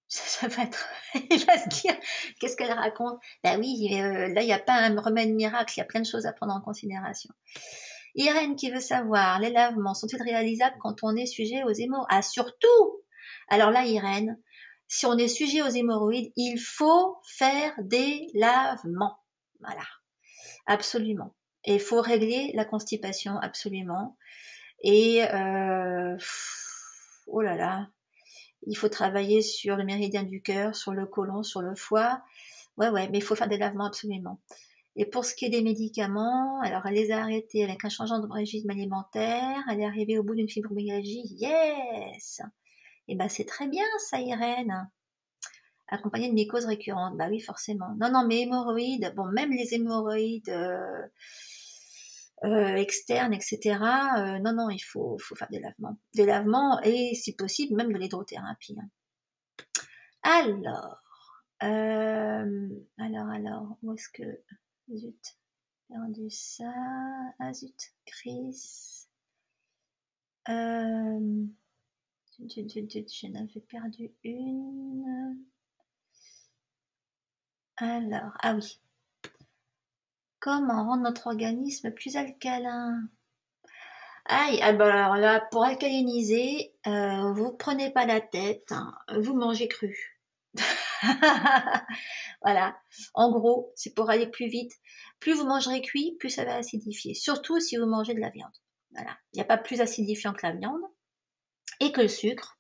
[SPEAKER 1] Ça va être... Il va se dire, qu'est-ce qu'elle raconte? Ben oui, là, il n'y a pas un remède miracle, il y a plein de choses à prendre en considération. Irène qui veut savoir, les lavements sont-ils réalisables quand on est sujet aux hémorroïdes? Ah, surtout! Alors là, Irène, si on est sujet aux hémorroïdes, il faut faire des lavements. Voilà. Absolument. Et il faut régler la constipation, absolument. Et, oh là là, il faut travailler sur le méridien du cœur, sur le côlon, sur le foie. Ouais, mais il faut faire des lavements absolument. Et pour ce qui est des médicaments, alors elle les a arrêtés avec un changement de régime alimentaire, elle est arrivée au bout d'une fibromyalgie, yes! Et ben c'est très bien ça, Irène. Accompagnée de mycoses récurrentes, bah oui forcément. Non, mais hémorroïdes, bon même les hémorroïdes externes, etc. Non, il faut faire des lavements et si possible même de l'hydrothérapie. Hein. Alors, où est-ce que zut, perdu ça. Ah zut, Chris. J'en avais perdu une. Alors, ah oui. Comment rendre notre organisme plus alcalin? Aïe, alors là, pour alcaliniser, vous prenez pas la tête, hein, vous mangez cru. Voilà. En gros, c'est pour aller plus vite. Plus vous mangerez cuit, plus ça va acidifier. Surtout si vous mangez de la viande. Voilà. Il n'y a pas plus acidifiant que la viande et que le sucre.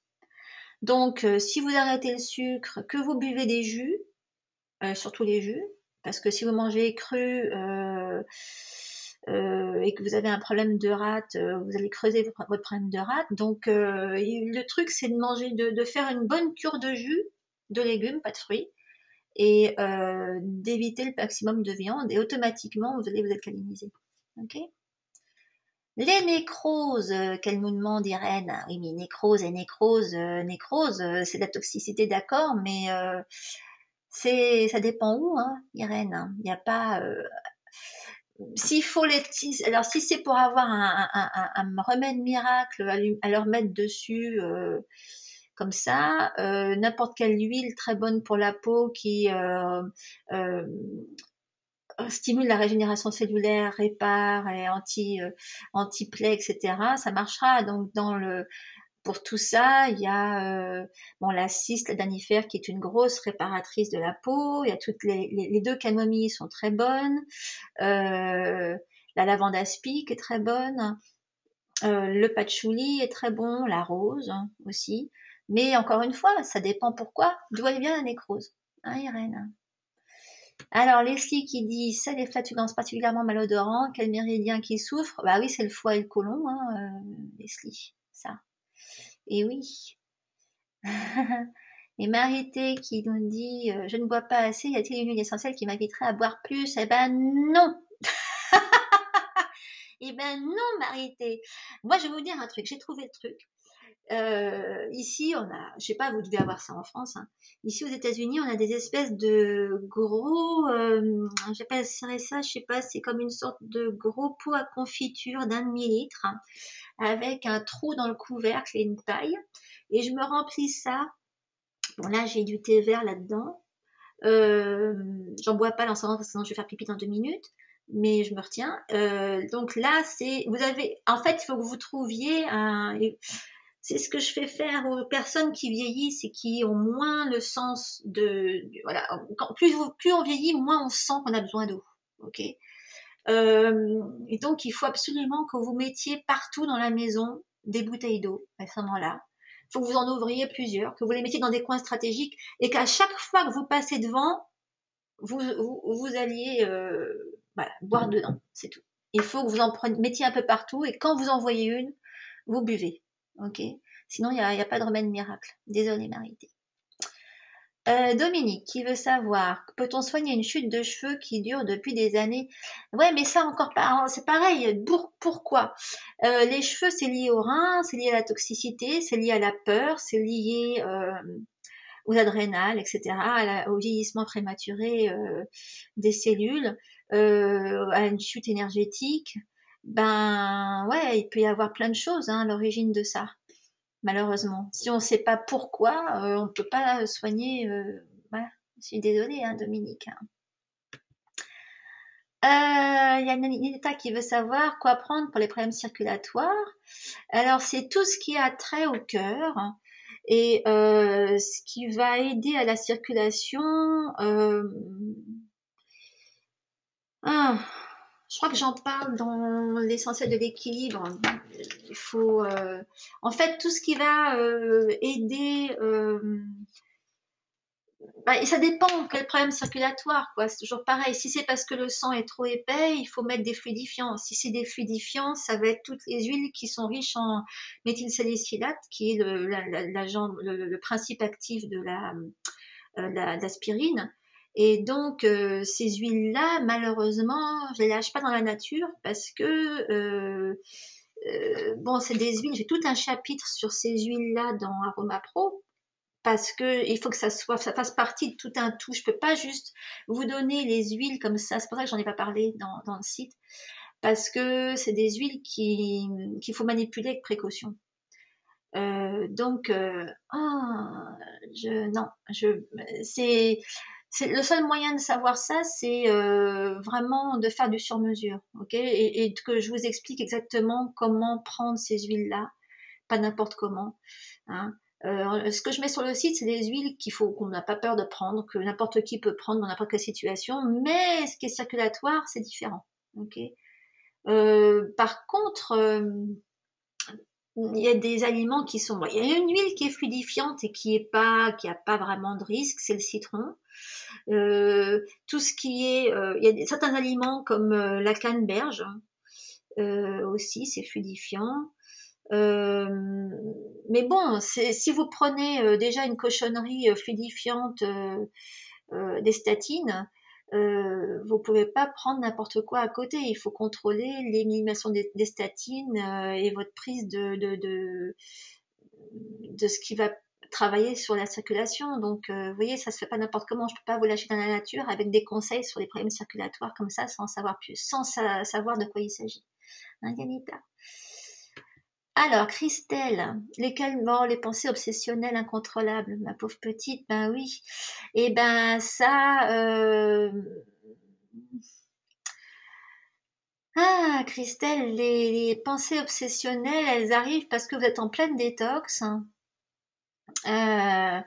[SPEAKER 1] Donc, si vous arrêtez le sucre, que vous buvez des jus, surtout les jus, parce que si vous mangez cru et que vous avez un problème de rate, vous allez creuser votre problème de rate. Donc, le truc, c'est de manger, de faire une bonne cure de jus, de légumes, pas de fruits, et d'éviter le maximum de viande, et automatiquement, vous allez vous alcaliniser. Ok ? Les nécroses qu'elle nous demande, Irène. Oui, mais nécrose, c'est de la toxicité, d'accord, mais ça dépend où, hein, Irène. Il n'y a pas... s'il faut alors si c'est pour avoir un remède miracle à leur mettre dessus comme ça, n'importe quelle huile très bonne pour la peau qui euh, stimule la régénération cellulaire, répare et anti-plaie, etc. Ça marchera. Donc pour tout ça, il y a la ciste, la danifère qui est une grosse réparatrice de la peau. Il y a toutes les deux camomilles sont très bonnes. La lavande aspic est très bonne. Le patchouli est très bon, la rose aussi. Mais encore une fois, ça dépend pourquoi. D'où elle vient la nécrose. Hein, Irène? Alors, Leslie qui dit, c'est les flatulences particulièrement malodorants, quel méridien qui souffre? Bah oui, c'est le foie et le côlon, hein, Leslie, ça. Et oui. Et Marité qui nous dit, je ne bois pas assez, y a-t-il une huile essentielle qui m'inviterait à boire plus? Eh ben non. Eh ben non, Marité. Moi, je vais vous dire un truc, j'ai trouvé le truc. Ici, on a, je sais pas, vous devez avoir ça en France. Hein. Ici, aux États-Unis, on a des espèces de gros, j'appelle ça, je sais pas, c'est comme une sorte de gros pot à confiture d'un demi-litre hein, avec un trou dans le couvercle et une paille. Et je me remplis ça. Bon là, j'ai du thé vert là-dedans. J'en bois pas l'encens parce que sinon je vais faire pipi dans 2 minutes. Mais je me retiens. Donc là, vous avez, en fait, il faut que vous trouviez c'est ce que je fais faire aux personnes qui vieillissent et qui ont moins le sens voilà. Plus on vieillit, moins on sent qu'on a besoin d'eau. Ok. Et donc, il faut absolument que vous mettiez partout dans la maison des bouteilles d'eau à ce moment-là. Il faut que vous en ouvriez plusieurs, que vous les mettiez dans des coins stratégiques et qu'à chaque fois que vous passez devant, vous alliez boire dedans. C'est tout. Il faut que vous en mettiez un peu partout et quand vous en voyez une, vous buvez. Ok. Sinon, il n'y a pas de remède miracle. Désolée, Marité. Dominique, qui veut savoir, peut-on soigner une chute de cheveux qui dure depuis des années? Ouais, mais ça encore pas, c'est pareil. Pourquoi? Les cheveux, c'est lié au rein, c'est lié à la toxicité, c'est lié à la peur, c'est lié aux adrénales, etc., au vieillissement prématuré des cellules, à une chute énergétique. Ben ouais, il peut y avoir plein de choses hein, à l'origine de ça. Malheureusement, si on ne sait pas pourquoi, on ne peut pas soigner. Voilà. Je suis désolée, hein, Dominique. Il y a Nita qui veut savoir quoi prendre pour les problèmes circulatoires. Alors, c'est tout ce qui a trait au cœur et ce qui va aider à la circulation. Je crois que j'en parle dans l'essentiel de l'équilibre. Il faut, en fait, tout ce qui va aider. Ça dépend quel problème circulatoire, quoi. C'est toujours pareil. Si c'est parce que le sang est trop épais, il faut mettre des fluidifiants. Si c'est des fluidifiants, ça va être toutes les huiles qui sont riches en méthylsalicylate, qui est le principe actif de l'aspirine. Et donc ces huiles-là, malheureusement, je les lâche pas dans la nature parce que c'est des huiles. J'ai tout un chapitre sur ces huiles-là dans AromaPro parce que il faut que ça fasse partie de tout un tout. Je peux pas juste vous donner les huiles comme ça. C'est pour ça que j'en ai pas parlé dans le site parce que c'est des huiles qu'il faut manipuler avec précaution. C'est le seul moyen de savoir ça, c'est vraiment de faire du sur-mesure, ok, et que je vous explique exactement comment prendre ces huiles-là, pas n'importe comment. Hein. Ce que je mets sur le site, c'est des huiles qu'on n'a pas peur de prendre, que n'importe qui peut prendre dans n'importe quelle situation, mais ce qui est circulatoire, c'est différent. Ok. Par contre, il y a des aliments qui sont. Il y a une huile qui est fluidifiante et qui a pas vraiment de risque, c'est le citron. Tout ce qui est, il y a certains aliments comme la canneberge aussi, c'est fluidifiant. Mais bon, si vous prenez déjà une cochonnerie fluidifiante des statines, vous pouvez pas prendre n'importe quoi à côté. Il faut contrôler l'élimination des statines et votre prise de ce qui va travailler sur la circulation. Donc, vous voyez, ça se fait pas n'importe comment. Je peux pas vous lâcher dans la nature avec des conseils sur les problèmes circulatoires comme ça, sans savoir plus, sans savoir de quoi il s'agit. Hein, Yanita? Alors, Christelle, lesquelles, bon, les pensées obsessionnelles incontrôlables, ma pauvre petite, ben oui. Et ben ça, ah, Christelle, les pensées obsessionnelles, elles arrivent parce que vous êtes en pleine détox. Euh,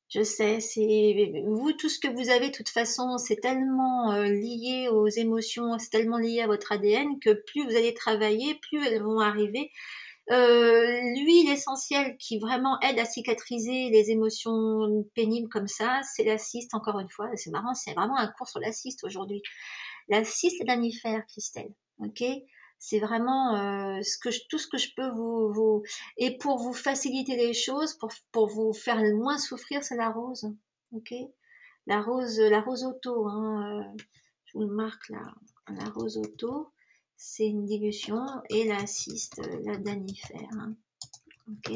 [SPEAKER 1] je sais, c'est vous, tout ce que vous avez, de toute façon, c'est tellement lié aux émotions, c'est tellement lié à votre ADN que plus vous allez travailler, plus elles vont arriver. L'huile essentielle qui vraiment aide à cicatriser les émotions pénibles comme ça, c'est la cyste, encore une fois. C'est marrant, c'est vraiment un cours sur la cyste aujourd'hui. La cyste lanifère, Christelle. Ok, c'est vraiment tout ce que je peux et pour vous faciliter les choses, pour vous faire moins souffrir, c'est la rose. Ok, la rose auto. Hein, je vous le marque là, la rose auto, c'est une dilution, et la cyste, la danifère. Hein, ok,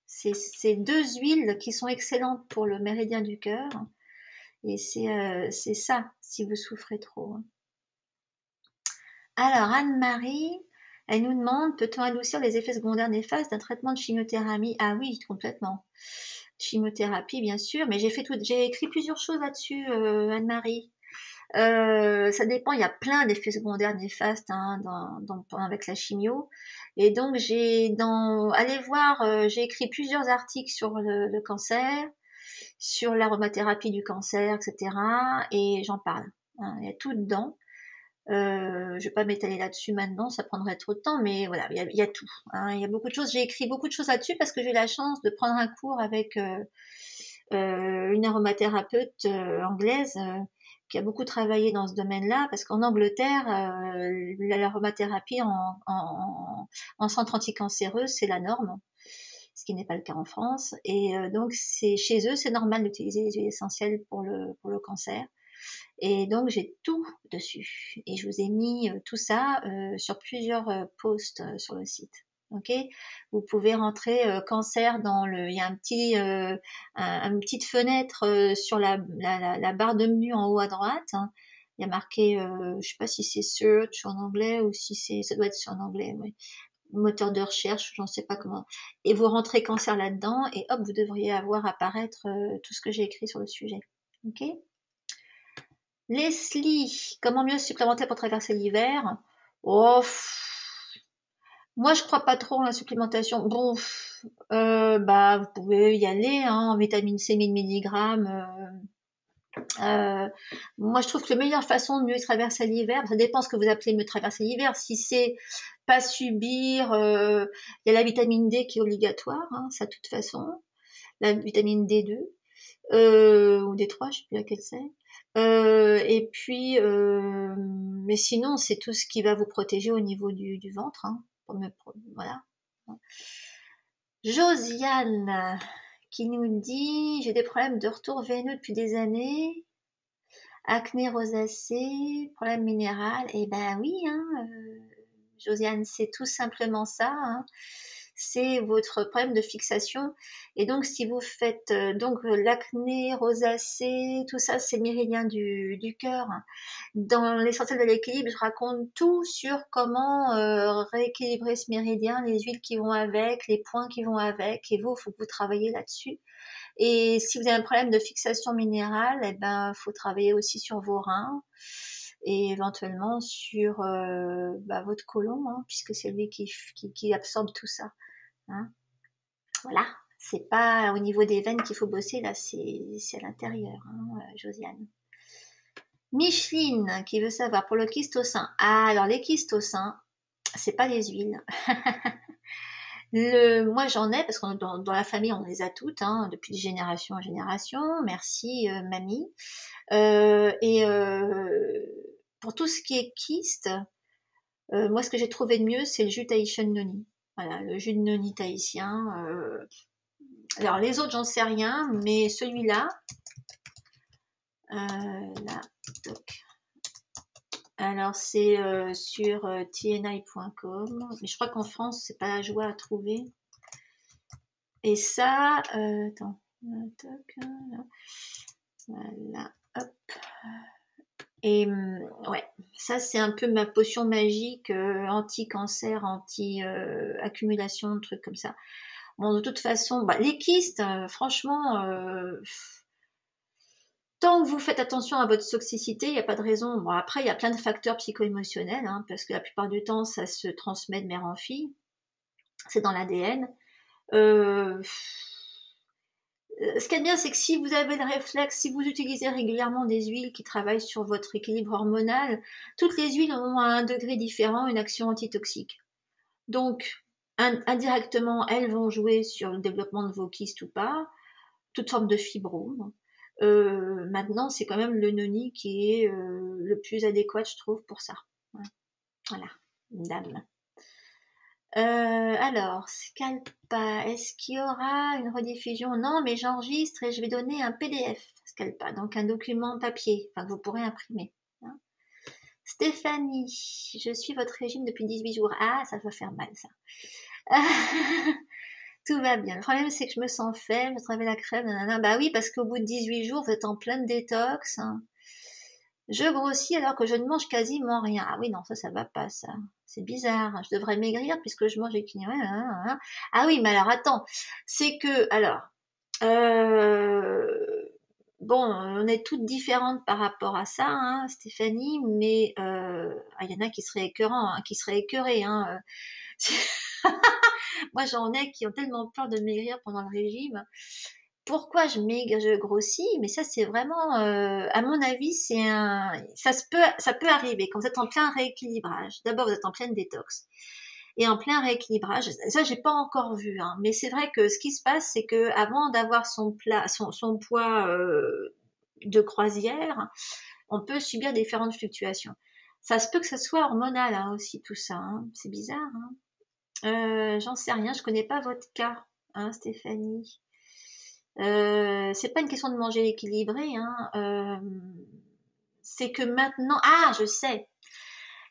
[SPEAKER 1] c'est deux huiles qui sont excellentes pour le méridien du cœur, et c'est ça si vous souffrez trop. Hein. Alors, Anne-Marie, elle nous demande, peut-on adoucir les effets secondaires néfastes d'un traitement de chimiothérapie? Ah oui, complètement. Chimiothérapie, bien sûr, mais j'ai écrit plusieurs choses là-dessus, Anne-Marie. Ça dépend, il y a plein d'effets secondaires néfastes hein, avec la chimio. Et donc, allez voir, j'ai écrit plusieurs articles sur le cancer, sur l'aromathérapie du cancer, etc. Et j'en parle. Hein, il y a tout dedans. Je vais pas m'étaler là-dessus maintenant, ça prendrait trop de temps, mais voilà, il y a tout. Hein, il y a beaucoup de choses. J'ai écrit beaucoup de choses là-dessus parce que j'ai eu la chance de prendre un cours avec une aromathérapeute anglaise qui a beaucoup travaillé dans ce domaine-là, parce qu'en Angleterre, l'aromathérapie en centre anticancéreux, c'est la norme, ce qui n'est pas le cas en France. Et donc, chez eux, c'est normal d'utiliser les huiles essentielles pour le cancer. Et donc j'ai tout dessus et je vous ai mis tout ça sur plusieurs posts sur le site. Ok, vous pouvez rentrer cancer il y a une petite fenêtre sur la barre de menu en haut à droite. Hein. Il y a marqué, je sais pas si c'est search en anglais ou si ça doit être sur en anglais, oui. Moteur de recherche, j'en sais pas comment. Et vous rentrez cancer là-dedans et hop, vous devriez avoir apparaître tout ce que j'ai écrit sur le sujet. Ok. Leslie, comment mieux supplémenter pour traverser l'hiver? Oh, moi je crois pas trop en la supplémentation. Bon, bah vous pouvez y aller hein, en vitamine C 1000 mg. Moi je trouve que la meilleure façon de mieux traverser l'hiver, ça dépend ce que vous appelez mieux traverser l'hiver. Si c'est pas subir, il y a la vitamine D qui est obligatoire, hein, ça de toute façon, la vitamine D2 ou D3, je sais plus laquelle c'est. Et puis, mais sinon, c'est tout ce qui va vous protéger au niveau du ventre. Hein, voilà. Josiane qui nous dit, j'ai des problèmes de retour veineux depuis des années, acné rosacée, problème minéral. Et ben oui, hein, Josiane, c'est tout simplement ça. Hein. C'est votre problème de fixation. Et donc, si vous faites l'acné, rosacée, tout ça, c'est méridien du cœur. Dans l'essentiel de l'équilibre, je raconte tout sur comment rééquilibrer ce méridien, les huiles qui vont avec, les points qui vont avec. Et vous, il faut que vous travaillez là-dessus. Et si vous avez un problème de fixation minérale, eh ben, faut travailler aussi sur vos reins et éventuellement sur votre côlon, hein, puisque c'est lui qui absorbe tout ça. Hein. Voilà, c'est pas au niveau des veines qu'il faut bosser, là, c'est à l'intérieur, hein, Josiane. Micheline qui veut savoir pour le kyste au sein. Ah, alors les kystes au sein, c'est pas les huiles. Moi j'en ai parce que dans la famille on les a toutes hein, depuis de génération en génération. Merci mamie. Et pour tout ce qui est kyste, moi ce que j'ai trouvé de mieux c'est le jus Tahitian Noni. Voilà, le jus de noni tahitien. Alors les autres j'en sais rien, mais celui-là, là, toc. Alors c'est sur tni.com, mais je crois qu'en France c'est pas la joie à trouver. Et ça, attends, voilà, hop. Et ouais, ça c'est un peu ma potion magique anti-cancer, anti-accumulation, trucs comme ça. Bon, de toute façon, bah, les kystes, franchement, tant que vous faites attention à votre toxicité, il n'y a pas de raison. Bon, après, il y a plein de facteurs psycho-émotionnels, hein, parce que la plupart du temps, ça se transmet de mère en fille. C'est dans l'ADN. Ce qui est bien, c'est que si vous avez le réflexe, si vous utilisez régulièrement des huiles qui travaillent sur votre équilibre hormonal, toutes les huiles ont à un degré différent une action antitoxique. Donc, indirectement, elles vont jouer sur le développement de vos kystes ou pas, toute forme de fibrome. Maintenant, c'est quand même le noni qui est le plus adéquat, je trouve, pour ça. Voilà, dame. Alors, Scalpa, est-ce qu'il y aura une rediffusion? Non, mais j'enregistre et je vais donner un PDF, Scalpa, donc un document papier, enfin que vous pourrez imprimer. Hein. Stéphanie, je suis votre régime depuis 18 jours. Ah, ça va faire mal, ça. Tout va bien. Le problème, c'est que je me sens faible, je travaille la crème, nanana. Bah oui, parce qu'au bout de 18 jours, vous êtes en pleine détox. Hein. Je grossis alors que je ne mange quasiment rien. Ah oui, non, ça va pas, ça. C'est bizarre. Je devrais maigrir puisque je mange équilibré. Ah oui, mais alors attends. C'est que, alors, bon, on est toutes différentes par rapport à ça, hein, Stéphanie, mais il y en a qui seraient écœurants, hein, qui seraient écœurés. Hein. Moi, j'en ai qui ont tellement peur de maigrir pendant le régime. Pourquoi je maigre, je grossis? Mais ça, c'est vraiment, à mon avis, ça peut arriver quand vous êtes en plein rééquilibrage. D'abord, vous êtes en pleine détox et en plein rééquilibrage. Ça, j'ai pas encore vu, hein. Mais c'est vrai que ce qui se passe, c'est que avant d'avoir son poids de croisière, on peut subir différentes fluctuations. Ça se peut que ça soit hormonal hein, aussi tout ça. Hein. C'est bizarre. Hein. J'en sais rien. Je connais pas votre cas, hein, Stéphanie. C'est pas une question de manger équilibré, hein. C'est que maintenant, ah, je sais,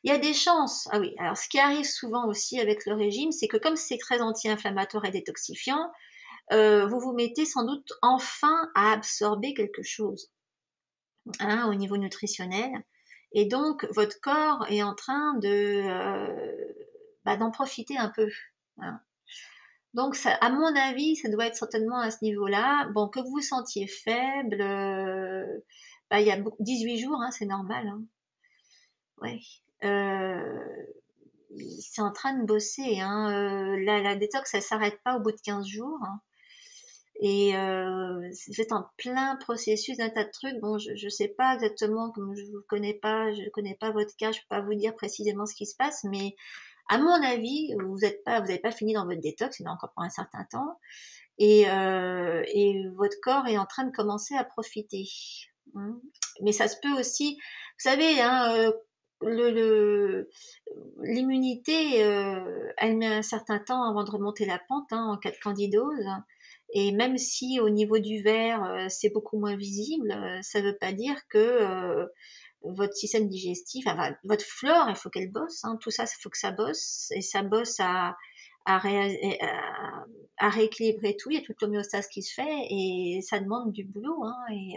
[SPEAKER 1] il y a des chances. Ah oui, alors ce qui arrive souvent aussi avec le régime, c'est que comme c'est très anti-inflammatoire et détoxifiant, vous vous mettez sans doute enfin à absorber quelque chose, hein, au niveau nutritionnel, et donc votre corps est en train d'en profiter un peu. Hein. Donc, ça, à mon avis, ça doit être certainement à ce niveau-là. Bon, que vous vous sentiez faible, il y a 18 jours, hein, c'est normal. Hein. Ouais. C'est en train de bosser. Hein. La détox, elle s'arrête pas au bout de 15 jours. Hein. Et c'est en plein processus d'un tas de trucs. Bon, je sais pas exactement, comme je vous connais pas, je connais pas votre cas, je peux pas vous dire précisément ce qui se passe, mais à mon avis, vous n'avez pas fini dans votre détox, il est encore pour un certain temps, et votre corps est en train de commencer à profiter. Hein. Mais ça se peut aussi, vous savez, hein, l'immunité, elle met un certain temps avant de remonter la pente hein, en cas de candidose. Et même si au niveau du verre, c'est beaucoup moins visible, ça ne veut pas dire que votre système digestif, enfin, votre flore, il faut qu'elle bosse. Hein, tout ça, il faut que ça bosse. Et ça bosse à rééquilibrer tout. Il y a toute l'homéostase qui se fait et ça demande du boulot. Hein, et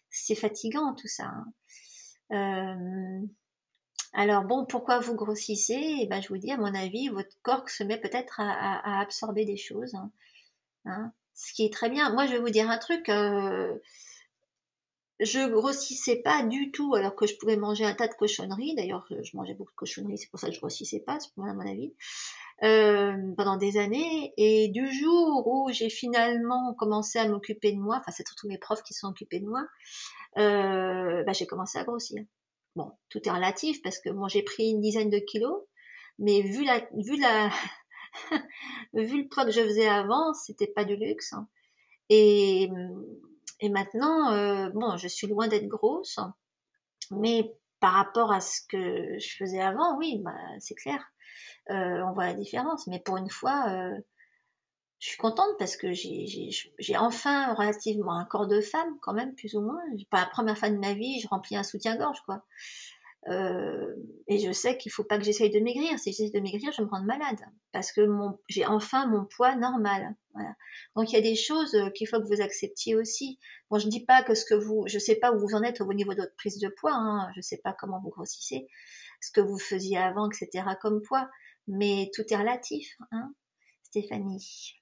[SPEAKER 1] c'est fatigant tout ça. Hein. Alors bon, pourquoi vous grossissez? Eh ben, je vous dis, à mon avis, votre corps se met peut-être à absorber des choses. Hein, hein, ce qui est très bien. Moi, je vais vous dire un truc. Je grossissais pas du tout, alors que je pouvais manger un tas de cochonneries. D'ailleurs, je mangeais beaucoup de cochonneries, c'est pour ça que je grossissais pas, à mon avis, pendant des années. Et du jour où j'ai finalement commencé à m'occuper de moi, enfin, c'est surtout mes profs qui sont occupés de moi, j'ai commencé à grossir. Bon, tout est relatif parce que bon, j'ai pris une dizaine de kilos, mais vu le poids que je faisais avant, c'était pas du luxe. Hein. Et, et maintenant, bon, je suis loin d'être grosse, mais par rapport à ce que je faisais avant, oui, bah, c'est clair, on voit la différence. Mais pour une fois, je suis contente parce que j'ai enfin relativement un corps de femme, quand même, plus ou moins. Pas la première fois de ma vie, je remplis un soutien-gorge, quoi. Et je sais qu'il faut pas que j'essaye de maigrir. Si j'essaye de maigrir, je vais me rendre malade parce que j'ai enfin mon poids normal. Voilà. Donc il y a des choses qu'il faut que vous acceptiez aussi. Bon, je dis pas que je sais pas où vous en êtes au niveau de votre prise de poids. Hein, je sais pas comment vous grossissez, ce que vous faisiez avant, etc. comme poids. Mais tout est relatif, hein, Stéphanie.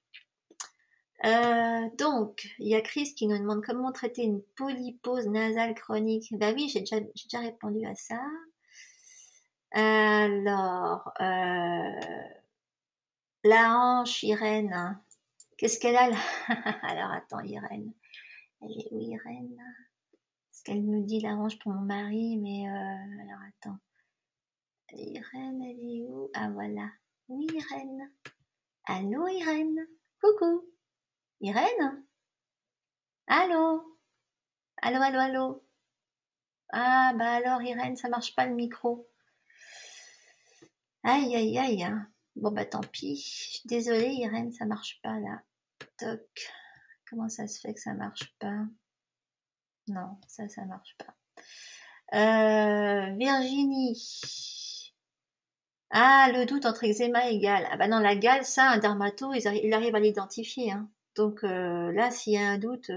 [SPEAKER 1] Donc, il y a Chris qui nous demande comment traiter une polypose nasale chronique. Bah oui, j'ai déjà répondu à ça. Alors, la hanche, Irène. Qu'est-ce qu'elle a là? Alors, attends, Irène. Elle est où, Irène? Parce qu'elle me dit la hanche pour mon mari, mais alors, attends. Irène, elle est où? Ah, voilà. Oui, Irène. Allô, Irène. Coucou. Irène? Allô? Allô, allô, allô? Ah, bah alors, Irène, ça marche pas le micro. Aïe, aïe, aïe. Bon, bah tant pis. Je suis désolée, Irène, ça marche pas là. Toc. Comment ça se fait que ça marche pas? Non, ça marche pas. Virginie. Ah, le doute entre eczéma et gale. Ah bah non, la gale, ça, un dermato, il arrive à l'identifier. Hein. Donc là, s'il y a un doute,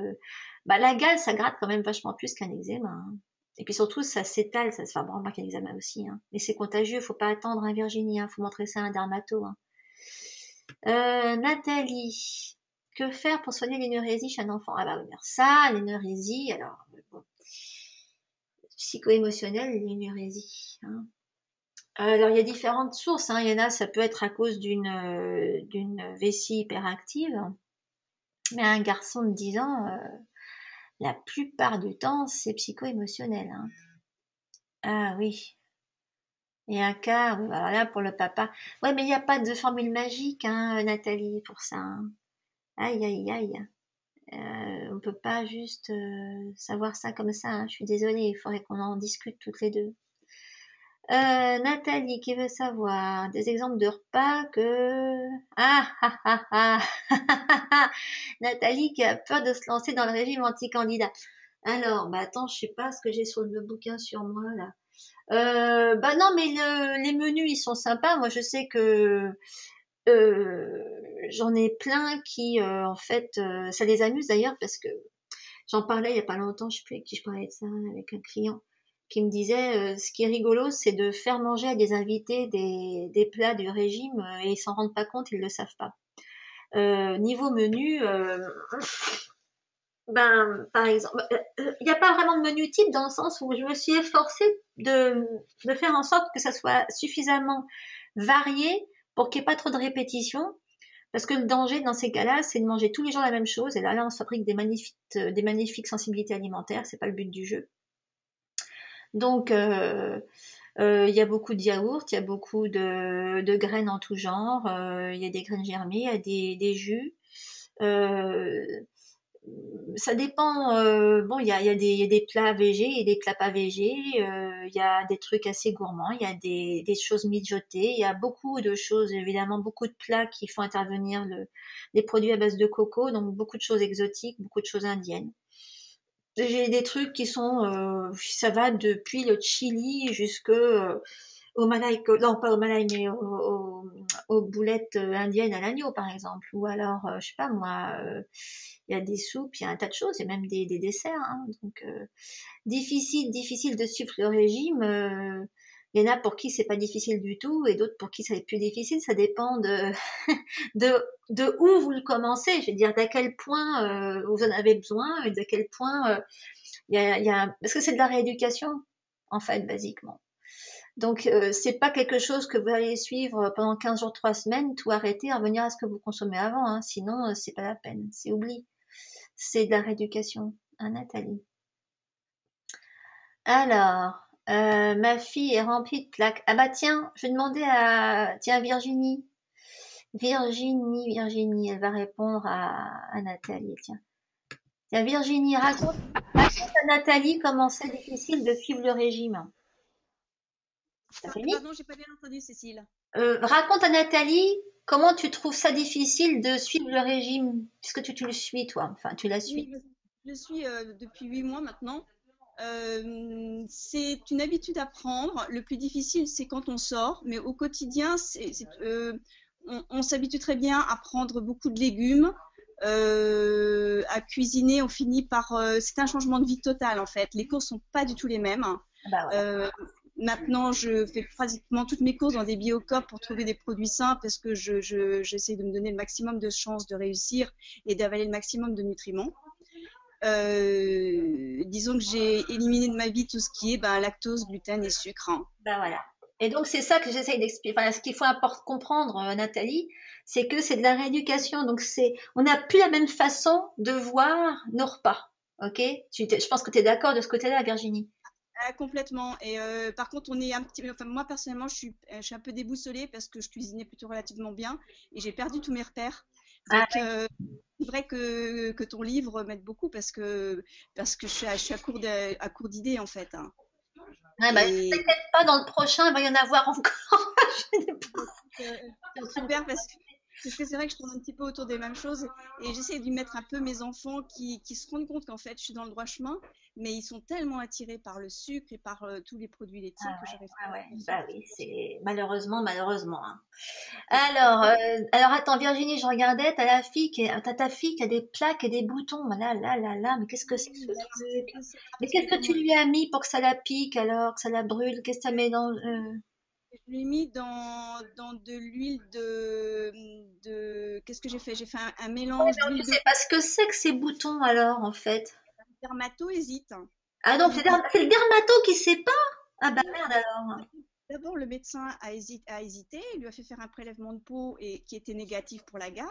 [SPEAKER 1] bah la gale, ça gratte quand même vachement plus qu'un eczéma. Hein. Et puis surtout, ça s'étale, ça se fait vraiment qu'un eczéma aussi. Hein. Mais c'est contagieux, faut pas attendre, hein, Virginie. Hein. Faut montrer ça à un dermato. Hein. Nathalie. Que faire pour soigner l'énurésie chez un enfant? Ah bah oui, ça, l'énurésie, alors, bon. Psycho-émotionnel, l'énurésie. Hein. Alors, il y a différentes sources. Hein. Il y en a, ça peut être à cause d'une vessie hyperactive. Mais un garçon de 10 ans, la plupart du temps, c'est psycho-émotionnel. Hein. Ah oui. Et un cas, oui, alors là, pour le papa. Ouais, mais il n'y a pas de formule magique, hein, Nathalie, pour ça. Hein. Aïe, aïe, aïe. On peut pas juste savoir ça comme ça. Hein. Je suis désolée, il faudrait qu'on en discute toutes les deux. Nathalie qui veut savoir des exemples de repas que... Ah, ah, ah, ah. Nathalie qui a peur de se lancer dans le régime anti-candidat. Alors, bah attends, je sais pas ce que j'ai sur le bouquin sur moi là. Bah non, mais les menus ils sont sympas. Moi, je sais que j'en ai plein qui, en fait, ça les amuse d'ailleurs parce que j'en parlais il y a pas longtemps. Je sais plus avec qui je parlais de ça avec un client qui me disait ce qui est rigolo, c'est de faire manger à des invités des plats du régime et ils s'en rendent pas compte, ils le savent pas. Niveau menu, ben par exemple, il n'y a pas vraiment de menu type dans le sens où je me suis efforcée de faire en sorte que ça soit suffisamment varié pour qu'il n'y ait pas trop de répétitions. Parce que le danger dans ces cas-là, c'est de manger tous les jours la même chose. Et là, on se fabrique des magnifiques sensibilités alimentaires. C'est pas le but du jeu. Donc, il y a beaucoup de yaourts, il y a beaucoup de graines en tout genre, il y a des graines germées, il y a des jus. Ça dépend. Bon, il y a des plats végés et des plats pas végés. Il y a des trucs assez gourmands. Il y a des choses mijotées. Il y a beaucoup de choses, évidemment, beaucoup de plats qui font intervenir les produits à base de coco, donc beaucoup de choses exotiques, beaucoup de choses indiennes. J'ai des trucs qui sont, ça va depuis le chili jusque au malaï, non pas au malaï, mais aux boulettes indiennes à l'agneau par exemple. Ou alors, je sais pas moi, il y a des soupes, il y a un tas de choses, et même des desserts. Hein. Donc difficile de suivre le régime. Il y en a pour qui c'est pas difficile du tout, et d'autres pour qui ça est plus difficile. Ça dépend de de où vous le commencez. Je veux dire, d'à quel point vous en avez besoin, et d'à quel point il y a parce que c'est de la rééducation en fait, basiquement. Donc c'est pas quelque chose que vous allez suivre pendant 15 jours, 3 semaines, tout arrêter, revenir à ce que vous consommez avant. Hein. Sinon, c'est pas la peine, c'est oubli. C'est de la rééducation, hein, Nathalie. Alors, ma fille est remplie de plaques. Ah bah tiens, je vais demander à Virginie. Virginie, elle va répondre à Nathalie. Tiens, Virginie, raconte à Nathalie comment c'est difficile de suivre le régime.
[SPEAKER 4] Pardon, j'ai pas bien entendu, Cécile.
[SPEAKER 1] Raconte à Nathalie comment tu trouves ça difficile de suivre le régime, puisque tu le suis, toi. Enfin, tu la suis.
[SPEAKER 4] Oui, je suis depuis 8 mois maintenant. C'est une habitude à prendre. Le plus difficile, c'est quand on sort, mais au quotidien, on s'habitue très bien à prendre beaucoup de légumes, à cuisiner. On finit par. C'est un changement de vie total en fait. Les courses sont pas du tout les mêmes.
[SPEAKER 1] Bah ouais.
[SPEAKER 4] Euh, Maintenant, je fais pratiquement toutes mes courses dans des Biocoop pour trouver des produits sains parce que j'essaie de me donner le maximum de chances de réussir et d'avaler le maximum de nutriments. Disons que j'ai éliminé de ma vie tout ce qui est lactose, gluten et sucre, hein.
[SPEAKER 1] Bah voilà. Et donc c'est ça que j'essaye d'expliquer. Enfin, ce qu'il faut comprendre, Nathalie, c'est que c'est de la rééducation. Donc on n'a plus la même façon de voir nos repas. Ok? Je pense que tu es d'accord de ce côté-là, Virginie.
[SPEAKER 4] Ah, complètement. Et par contre, on est un petit peu. Enfin, moi personnellement, je suis un peu déboussolée parce que je cuisinais plutôt relativement bien et j'ai perdu tous mes repères.
[SPEAKER 1] Ah,
[SPEAKER 4] Donc, c'est vrai que ton livre m'aide beaucoup parce que je suis à court d'idées en fait, hein.
[SPEAKER 1] ah bah,
[SPEAKER 4] Et
[SPEAKER 1] t'inquiète pas, dans le prochain, il va y en avoir encore.
[SPEAKER 4] euh, super parce que c'est vrai que je tourne un petit peu autour des mêmes choses et j'essaie d'y mettre un peu mes enfants qui se rendent compte qu'en fait je suis dans le droit chemin, mais ils sont tellement attirés par le sucre et par tous les produits
[SPEAKER 1] Ah
[SPEAKER 4] laitiers que j'arrive
[SPEAKER 1] ouais,
[SPEAKER 4] pas
[SPEAKER 1] ouais,
[SPEAKER 4] à les
[SPEAKER 1] bah
[SPEAKER 4] suivre.
[SPEAKER 1] oui, c'est malheureusement, hein.
[SPEAKER 4] Et
[SPEAKER 1] Alors attends, Virginie, je regardais, t'as ta fille qui a des plaques et des boutons. Là, là, là, là, mais qu'est-ce que c'est que
[SPEAKER 4] oui,
[SPEAKER 1] ce
[SPEAKER 4] alors
[SPEAKER 1] truc?
[SPEAKER 4] c'est ça,
[SPEAKER 1] Mais
[SPEAKER 4] parce que
[SPEAKER 1] qu'est-ce que tu
[SPEAKER 4] comme
[SPEAKER 1] lui as mis pour que ça la pique alors, que ça la brûle? Qu'est-ce que ça met dans
[SPEAKER 4] je l'ai mis dans de l'huile qu'est-ce que j'ai fait? J'ai fait un
[SPEAKER 1] Ouais,
[SPEAKER 4] mélange
[SPEAKER 1] mais tu
[SPEAKER 4] d'huile de
[SPEAKER 1] sais pas ce que c'est que ces boutons alors, en fait.
[SPEAKER 4] dermatohésite.
[SPEAKER 1] Ah donc c'est le dermato qui sait pas? Ah bah
[SPEAKER 4] Oui,
[SPEAKER 1] merde
[SPEAKER 4] bah,
[SPEAKER 1] alors.
[SPEAKER 4] d'abord, le médecin a hésité, il lui a fait faire un prélèvement de peau qui était négatif pour la gale.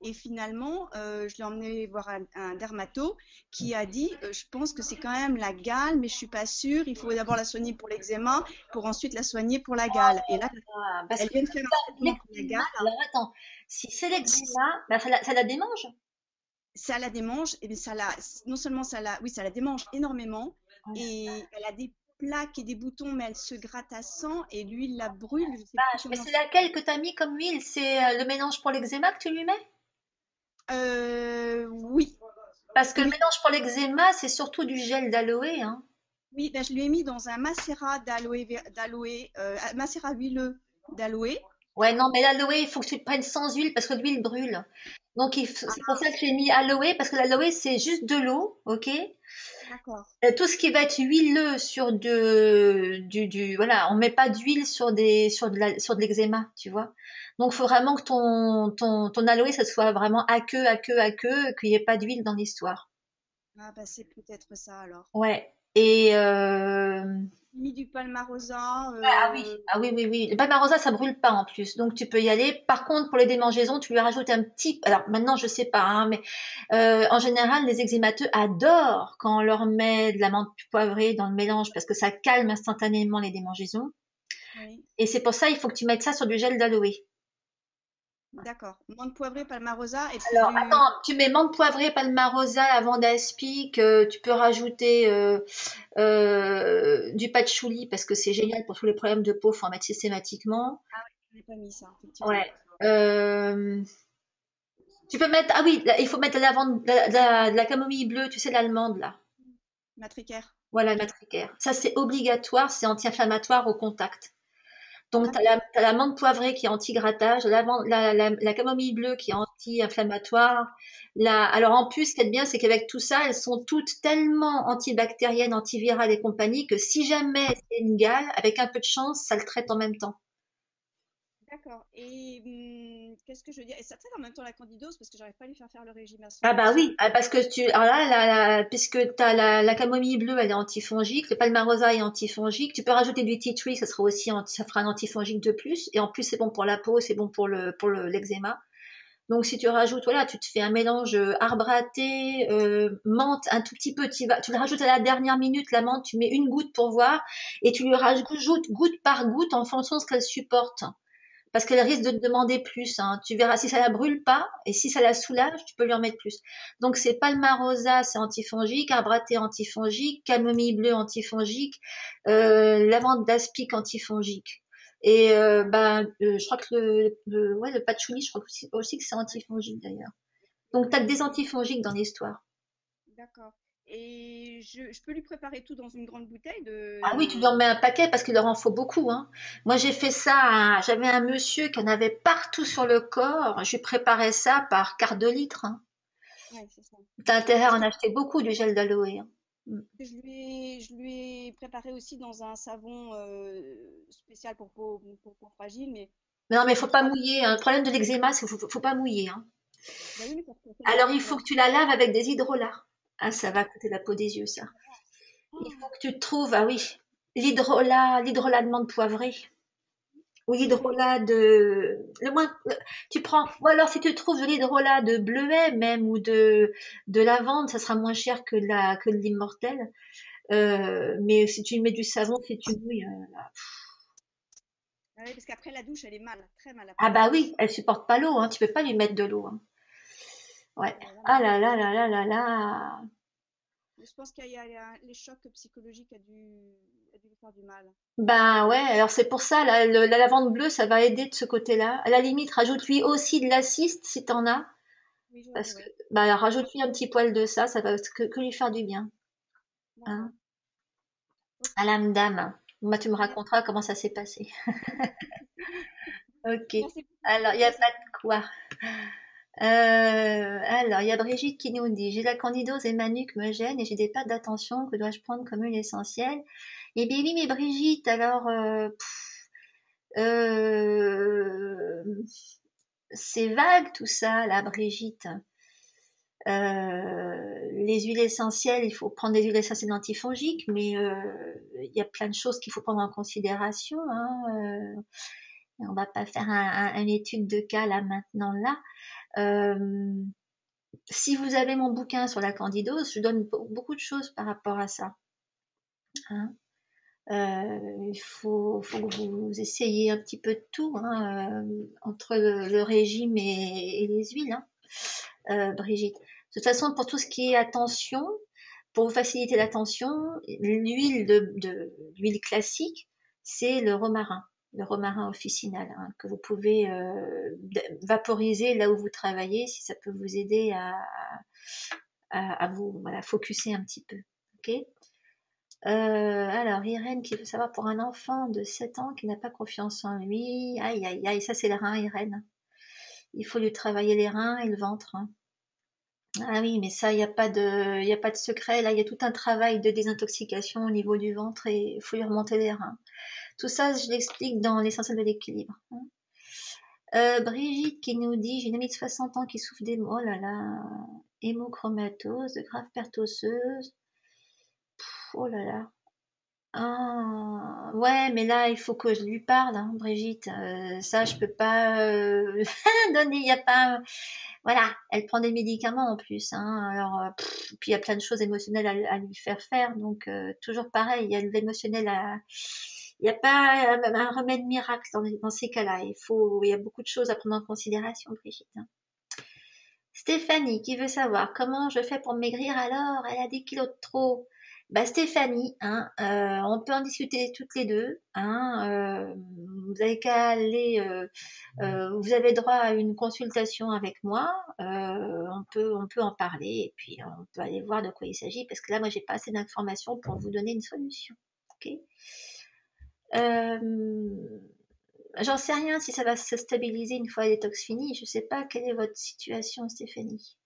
[SPEAKER 4] Et finalement, je l'ai emmené voir un dermato qui a dit, je pense que c'est quand même la gale, mais je suis pas sûre. Il faut d'abord la soigner pour l'eczéma, pour ensuite la soigner pour la gale. Et là,
[SPEAKER 1] Ah, parce
[SPEAKER 4] elle
[SPEAKER 1] que
[SPEAKER 4] vient de faire un traitement pour la
[SPEAKER 1] l'eczéma,
[SPEAKER 4] gale.
[SPEAKER 1] alors attends, si c'est l'eczéma, bah ça la démange.
[SPEAKER 4] Ça la démange, et bien non seulement oui, ça la démange énormément, et elle a des plaques et des boutons, mais elle se gratte à sang et l'huile la brûle. Je sais plus
[SPEAKER 1] Mais
[SPEAKER 4] comment.
[SPEAKER 1] c'est laquelle que t'as mis comme huile? C'est le mélange pour l'eczéma que tu lui mets?
[SPEAKER 4] Oui,
[SPEAKER 1] Parce que le
[SPEAKER 4] oui,
[SPEAKER 1] mélange pour l'eczéma, c'est surtout du gel d'aloe, hein.
[SPEAKER 4] oui. Ben, je lui ai mis dans un macérat macérat huileux d'aloe.
[SPEAKER 1] Ouais, non, mais l'aloe, il faut que tu le prennes sans huile parce que l'huile brûle. Donc, c'est pour ça que j'ai mis aloe, parce que l'aloe, c'est juste de l'eau, ok?
[SPEAKER 4] D'accord,
[SPEAKER 1] Tout ce qui va être huileux sur voilà, on met pas d'huile sur de l'eczéma, tu vois. Donc, il faut vraiment que ton aloe, ça soit vraiment aqueux, qu'il n'y ait pas d'huile dans l'histoire.
[SPEAKER 4] ah, bah, c'est peut-être ça alors.
[SPEAKER 1] Ouais. Et,
[SPEAKER 4] J'ai mis du palmarosa.
[SPEAKER 1] ah oui, oui, oui. Le palmarosa, ça brûle pas en plus, donc tu peux y aller. Par contre, pour les démangeaisons, tu lui rajoutes un petit. Alors maintenant, je sais pas, hein, mais en général, les eczémateux adorent quand on leur met de la menthe poivrée dans le mélange parce que ça calme instantanément les démangeaisons.
[SPEAKER 4] Oui,
[SPEAKER 1] Et c'est pour ça, il faut que tu mettes ça sur du gel d'aloe.
[SPEAKER 4] d'accord. Menthe poivrée, palmarosa et puis
[SPEAKER 1] Alors,
[SPEAKER 4] du.
[SPEAKER 1] attends, tu mets menthe poivrée, palmarosa, lavande aspic, tu peux rajouter du patchouli parce que c'est génial pour tous les problèmes de peau, faut en mettre systématiquement.
[SPEAKER 4] Ah oui, je n'ai pas mis ça, effectivement.
[SPEAKER 1] Ouais. Tu peux mettre, ah oui, il faut mettre de la lavande, de la camomille bleue, tu sais, l'allemande, là.
[SPEAKER 4] Matricaire.
[SPEAKER 1] Voilà, le
[SPEAKER 4] Ok,
[SPEAKER 1] matricaire. Ça, c'est obligatoire, c'est anti-inflammatoire au contact. Donc,
[SPEAKER 4] d'accord.
[SPEAKER 1] t'as la menthe poivrée qui est anti-grattage, la camomille bleue qui est anti-inflammatoire. Alors, en plus, ce qui est bien, c'est qu'avec tout ça, elles sont toutes tellement antibactériennes, antivirales et compagnie que si jamais c'est une gale, avec un peu de chance, ça le traite en même temps.
[SPEAKER 4] D'accord. Et qu'est-ce que je veux dire? Et ça traite en même temps la candidose parce que j'arrive pas à lui faire faire le régime à
[SPEAKER 1] Ah bah
[SPEAKER 4] 100%.
[SPEAKER 1] oui, parce que alors là, puisque t'as la camomille bleue, elle est antifongique, le palmarosa est antifongique, tu peux rajouter du tea tree, ça sera aussi ça fera un antifongique de plus, et en plus c'est bon pour la peau, c'est bon pour l'eczéma. Donc si tu rajoutes, voilà, tu te fais un mélange arbre à thé, menthe, un tout petit peu, tu le rajoutes à la dernière minute, la menthe, tu mets une goutte pour voir, et tu lui rajoutes goutte par goutte en fonction de ce qu'elle supporte. Parce qu'elle risque de te demander plus, hein. Tu verras si ça la brûle pas et si ça la soulage, tu peux lui en mettre plus. Donc c'est palmarosa, c'est antifongique, arbre à thé antifongique, camomille bleue antifongique, lavande d'aspic antifongique. Et je crois que ouais, le patchouli, je crois aussi que c'est antifongique d'ailleurs. Donc t'as que des antifongiques dans l'histoire.
[SPEAKER 4] D'accord. et je peux lui préparer tout dans une grande bouteille
[SPEAKER 1] Ah oui, tu lui en mets un paquet parce qu'il leur en faut beaucoup, hein. Moi, j'ai fait ça, j'avais un monsieur qui en avait partout sur le corps. Je lui préparais ça par quart de litre, hein.
[SPEAKER 4] Ouais, c'est ça.
[SPEAKER 1] T'as intérêt à
[SPEAKER 4] Parce
[SPEAKER 1] en
[SPEAKER 4] que
[SPEAKER 1] acheter beaucoup du gel d'aloe, hein. Mm.
[SPEAKER 4] je lui ai préparé aussi dans un savon spécial pour peau fragile, mais
[SPEAKER 1] Mais non, mais faut
[SPEAKER 4] une
[SPEAKER 1] pas
[SPEAKER 4] fois.
[SPEAKER 1] mouiller, hein. Le problème de l'eczéma, c'est qu'il faut pas mouiller, hein.
[SPEAKER 4] Bah oui, mais ça fait
[SPEAKER 1] Alors,
[SPEAKER 4] mal
[SPEAKER 1] il
[SPEAKER 4] pour
[SPEAKER 1] faut
[SPEAKER 4] la
[SPEAKER 1] que
[SPEAKER 4] peau.
[SPEAKER 1] tu la laves avec des hydrolats. Ah, ça va coûter la peau des yeux, ça. Il faut que tu trouves, ah oui, l'hydrolat de menthe poivrée. Ou l'hydrolat le moins, tu prends, ou alors si tu trouves de l'hydrolat de bleuet même, ou de lavande, ça sera moins cher que de l'immortel. Mais si tu mets du savon, si tu mouilles,
[SPEAKER 4] Ah oui, parce qu'après la douche, elle est mal, très mal
[SPEAKER 1] ah
[SPEAKER 4] après la
[SPEAKER 1] bah oui,
[SPEAKER 4] douche.
[SPEAKER 1] elle supporte pas l'eau, hein, tu peux pas lui mettre de l'eau, hein. Ouais.
[SPEAKER 4] Oh là là,
[SPEAKER 1] Ah là là là là là là.
[SPEAKER 4] mais je pense qu'il y a les chocs psychologiques a dû lui faire du mal.
[SPEAKER 1] Ben ouais, alors c'est pour ça, la lavande bleue, ça va aider de ce côté-là. À la limite, rajoute-lui aussi de l'acide si t'en as,
[SPEAKER 4] Oui,
[SPEAKER 1] parce que,
[SPEAKER 4] ouais.
[SPEAKER 1] bah, rajoute-lui un petit poil de ça va que lui faire du bien,
[SPEAKER 4] D'accord.
[SPEAKER 1] hein. À
[SPEAKER 4] Ok.
[SPEAKER 1] l'âme d'âme. Moi, tu me
[SPEAKER 4] Merci.
[SPEAKER 1] raconteras comment ça s'est passé. Ok.
[SPEAKER 4] Merci pour cette
[SPEAKER 1] Alors, il n'y a
[SPEAKER 4] conversation.
[SPEAKER 1] pas de quoi. Alors, il y a Brigitte qui nous dit, j'ai la candidose et ma nuque me gêne et j'ai des pertes d'attention, que dois-je prendre comme une essentielle? Eh bien oui, mais Brigitte, alors, euh, c'est vague tout ça, là, Brigitte. Les huiles essentielles, il faut prendre des huiles essentielles antifongiques, mais il y a plein de choses qu'il faut prendre en considération, hein. On va pas faire une étude de cas là maintenant là. Euh, Si vous avez mon bouquin sur la candidose, je donne beaucoup de choses par rapport à ça, hein. Il faut que vous essayiez un petit peu de tout, hein, entre le régime et les huiles, hein, Brigitte. De toute façon, pour tout ce qui est attention, pour vous faciliter l'attention, l'huile classique, c'est le romarin officinal, hein, que vous pouvez vaporiser là où vous travaillez, si ça peut vous aider à vous voilà, focuser un petit peu. Ok. Alors, Irène qui veut savoir pour un enfant de 7 ans qui n'a pas confiance en lui, aïe aïe aïe, ça c'est les reins, Irène. Il faut lui travailler les reins et le ventre, hein. Ah oui, mais ça, il y a pas de secret. Là, il y a tout un travail de désintoxication au niveau du ventre et il faut lui remonter les reins. Tout ça, je l'explique dans l'essentiel de l'équilibre, hein. Brigitte qui nous dit, j'ai une amie de 60 ans qui souffre oh là là, hémochromatose, de graves pertes osseuses. Oh là là. Ah, ouais, mais là, il faut que je lui parle, hein, Brigitte. Ça, je peux pas donner. Il y a pas. Voilà, elle prend des médicaments en plus, hein. Alors, puis il y a plein de choses émotionnelles à lui faire faire. Donc, toujours pareil, il y a de l'émotionnel à. Il n'y a pas un remède miracle dans ces cas-là. Il y a beaucoup de choses à prendre en considération, Brigitte, hein. Stéphanie qui veut savoir comment je fais pour maigrir alors elle a des kilos de trop. Bah Stéphanie, hein, on peut en discuter toutes les deux, hein, vous avez qu'à aller, vous avez droit à une consultation avec moi, on peut en parler et puis on peut aller voir de quoi il s'agit parce que là moi j'ai pas assez d'informations pour vous donner une solution. Ok. Euh, J'en sais rien si ça va se stabiliser une fois la détox finie. Je sais pas quelle est votre situation, Stéphanie.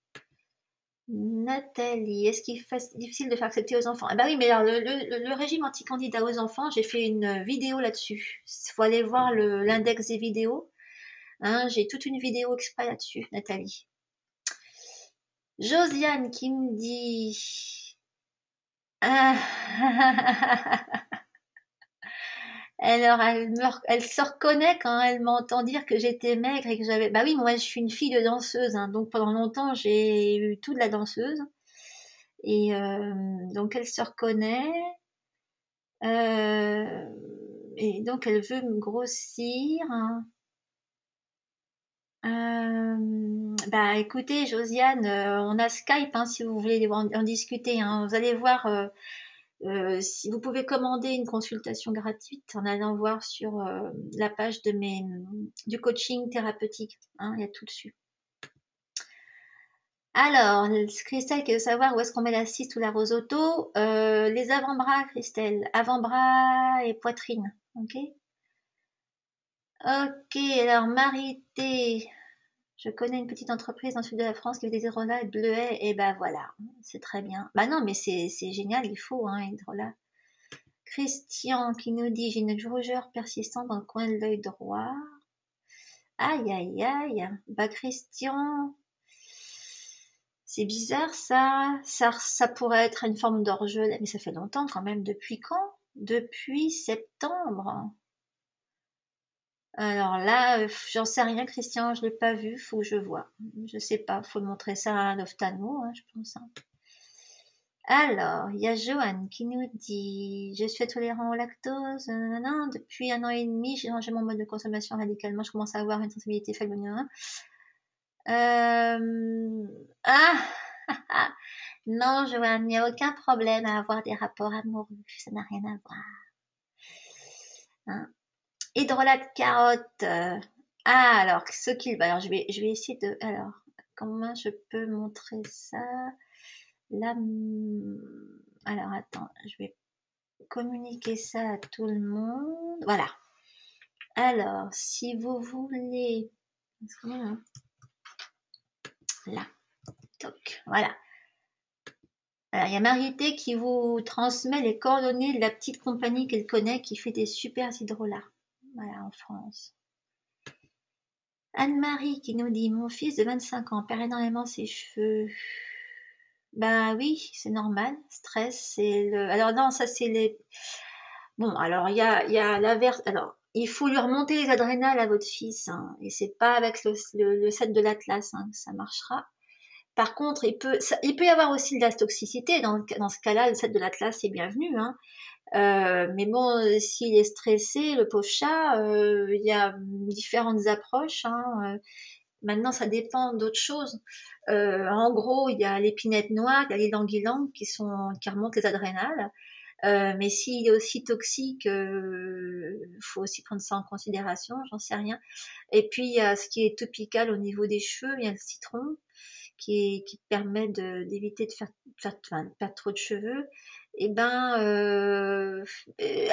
[SPEAKER 1] Nathalie, est-ce qu'il est difficile de faire accepter aux enfants? Ah bah oui, mais alors le régime anti-candidat aux enfants, j'ai fait une vidéo là-dessus. Il faut aller voir l'index des vidéos, hein, j'ai toute une vidéo exprès là-dessus, Nathalie. Josiane qui me dit... Ah, alors, elle se reconnaît quand elle m'entend dire que j'étais maigre et que j'avais... Bah oui, moi je suis une fille de danseuse, hein, donc pendant longtemps j'ai eu tout de la danseuse. Et donc elle se reconnaît. Euh, et donc elle veut me grossir, hein. Bah écoutez, Josiane, on a Skype, hein, si vous voulez en discuter, hein. Vous allez voir si vous pouvez commander une consultation gratuite en allant voir sur la page du coaching thérapeutique, hein, il y a tout dessus. Alors, Christelle qui veut savoir où est-ce qu'on met la cyste ou la rosoto. Les avant-bras, Christelle. Avant-bras et poitrine. Ok. Ok, alors Marité. Je connais une petite entreprise dans le sud de la France qui fait des hydrolats et bleuets. Et ben voilà, c'est très bien. Bah non, mais c'est génial, il faut, hein, hydrolat. Christian qui nous dit, j'ai une rougeur persistante dans le coin de l'œil droit. Aïe, aïe, aïe. Bah Christian, c'est bizarre ça. Ça pourrait être une forme d'orgelet, mais ça fait longtemps quand même. Depuis quand? Depuis septembre. Alors là, j'en sais rien, Christian, je l'ai pas vu, faut que je vois. Je sais pas, faut montrer ça à un ophtalmo, hein, je pense. Hein. Alors, il y a Joanne qui nous dit, je suis intolérant au lactose, non, depuis 1 an et demi, j'ai changé mon mode de consommation radicalement, je commence à avoir une sensibilité faible. Ah, non, Joanne, il n'y a aucun problème à avoir des rapports amoureux, ça n'a rien à voir. Hein. Hydrolat de carotte. Ah, alors, ce qu'il va. Alors, je vais essayer de. Alors, comment je peux montrer ça? Là. Alors, attends, je vais communiquer ça à tout le monde. Voilà. Alors, si vous voulez. Là. Toc. Voilà. Alors, il y a Marité qui vous transmet les coordonnées de la petite compagnie qu'elle connaît qui fait des super hydrolats. Voilà, en France. Anne-Marie qui nous dit, mon fils de 25 ans perd énormément ses cheveux. Bah oui, c'est normal. Stress, c'est le. Alors non, ça c'est les. Bon, alors il y a l'inverse. Alors, il faut lui remonter les adrénales à votre fils, hein, et c'est pas avec le set de l'Atlas, hein, que ça marchera. Par contre, il peut y avoir aussi de la toxicité. Dans ce cas-là, le set de l'Atlas est bienvenu, hein. Mais bon, s'il est stressé, le pauvre chat, il y a différentes approches. Hein, maintenant, ça dépend d'autres choses. En gros, il y a l'épinette noire, il y a les languilangues qui remontent les adrénales. Mais s'il est aussi toxique, faut aussi prendre ça en considération, j'en sais rien. Et puis, il y a ce qui est topical au niveau des cheveux, il y a le citron qui permet d'éviter de perdre trop de cheveux. Et ben,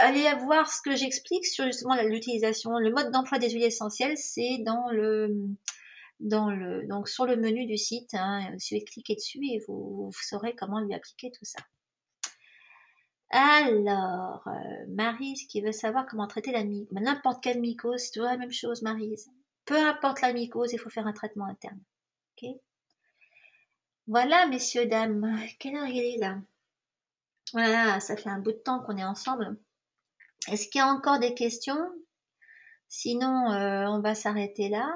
[SPEAKER 1] allez voir ce que j'explique sur justement l'utilisation, le mode d'emploi des huiles essentielles, c'est donc sur le menu du site, hein, si vous cliquez dessus et vous saurez comment lui appliquer tout ça. Alors, Maryse qui veut savoir comment traiter la mycose. N'importe quelle mycose, c'est toujours la même chose, Maryse. Peu importe la mycose, il faut faire un traitement interne. Ok. Voilà, messieurs, dames. Quelle heure il est là? Voilà, ça fait un bout de temps qu'on est ensemble. Est-ce qu'il y a encore des questions? Sinon, on va s'arrêter là.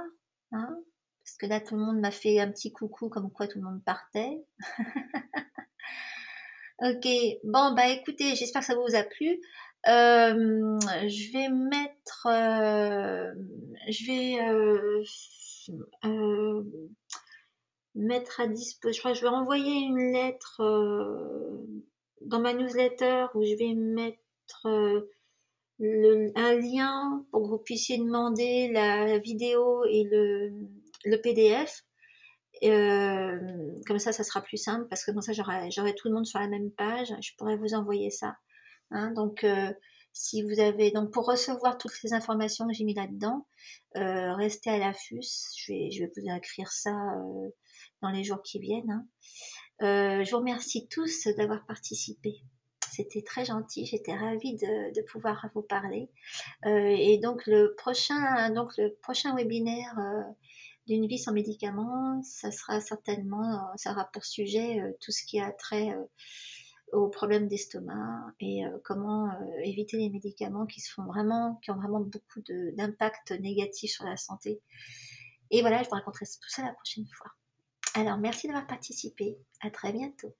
[SPEAKER 1] Hein, parce que là, tout le monde m'a fait un petit coucou comme quoi tout le monde partait. Ok, bon, bah écoutez, j'espère que ça vous a plu. Je vais mettre... mettre à disposition... Je crois que je vais envoyer une lettre dans ma newsletter où je vais mettre un lien pour que vous puissiez demander la vidéo et le PDF. Comme ça sera plus simple parce que comme ça j'aurai tout le monde sur la même page. Je pourrais vous envoyer ça. Hein, donc si vous avez donc pour recevoir toutes les informations que j'ai mis là-dedans, restez à l'affût. Je vais vous écrire ça dans les jours qui viennent. Hein. Je vous remercie tous d'avoir participé. C'était très gentil, j'étais ravie de pouvoir vous parler. Et donc le prochain webinaire d'une vie sans médicaments, ça sera certainement, ça aura pour sujet tout ce qui a trait aux problèmes d'estomac et comment éviter les médicaments qui ont vraiment beaucoup d'impact négatif sur la santé. Et voilà, je vous raconterai tout ça la prochaine fois. Alors, merci d'avoir participé. À très bientôt.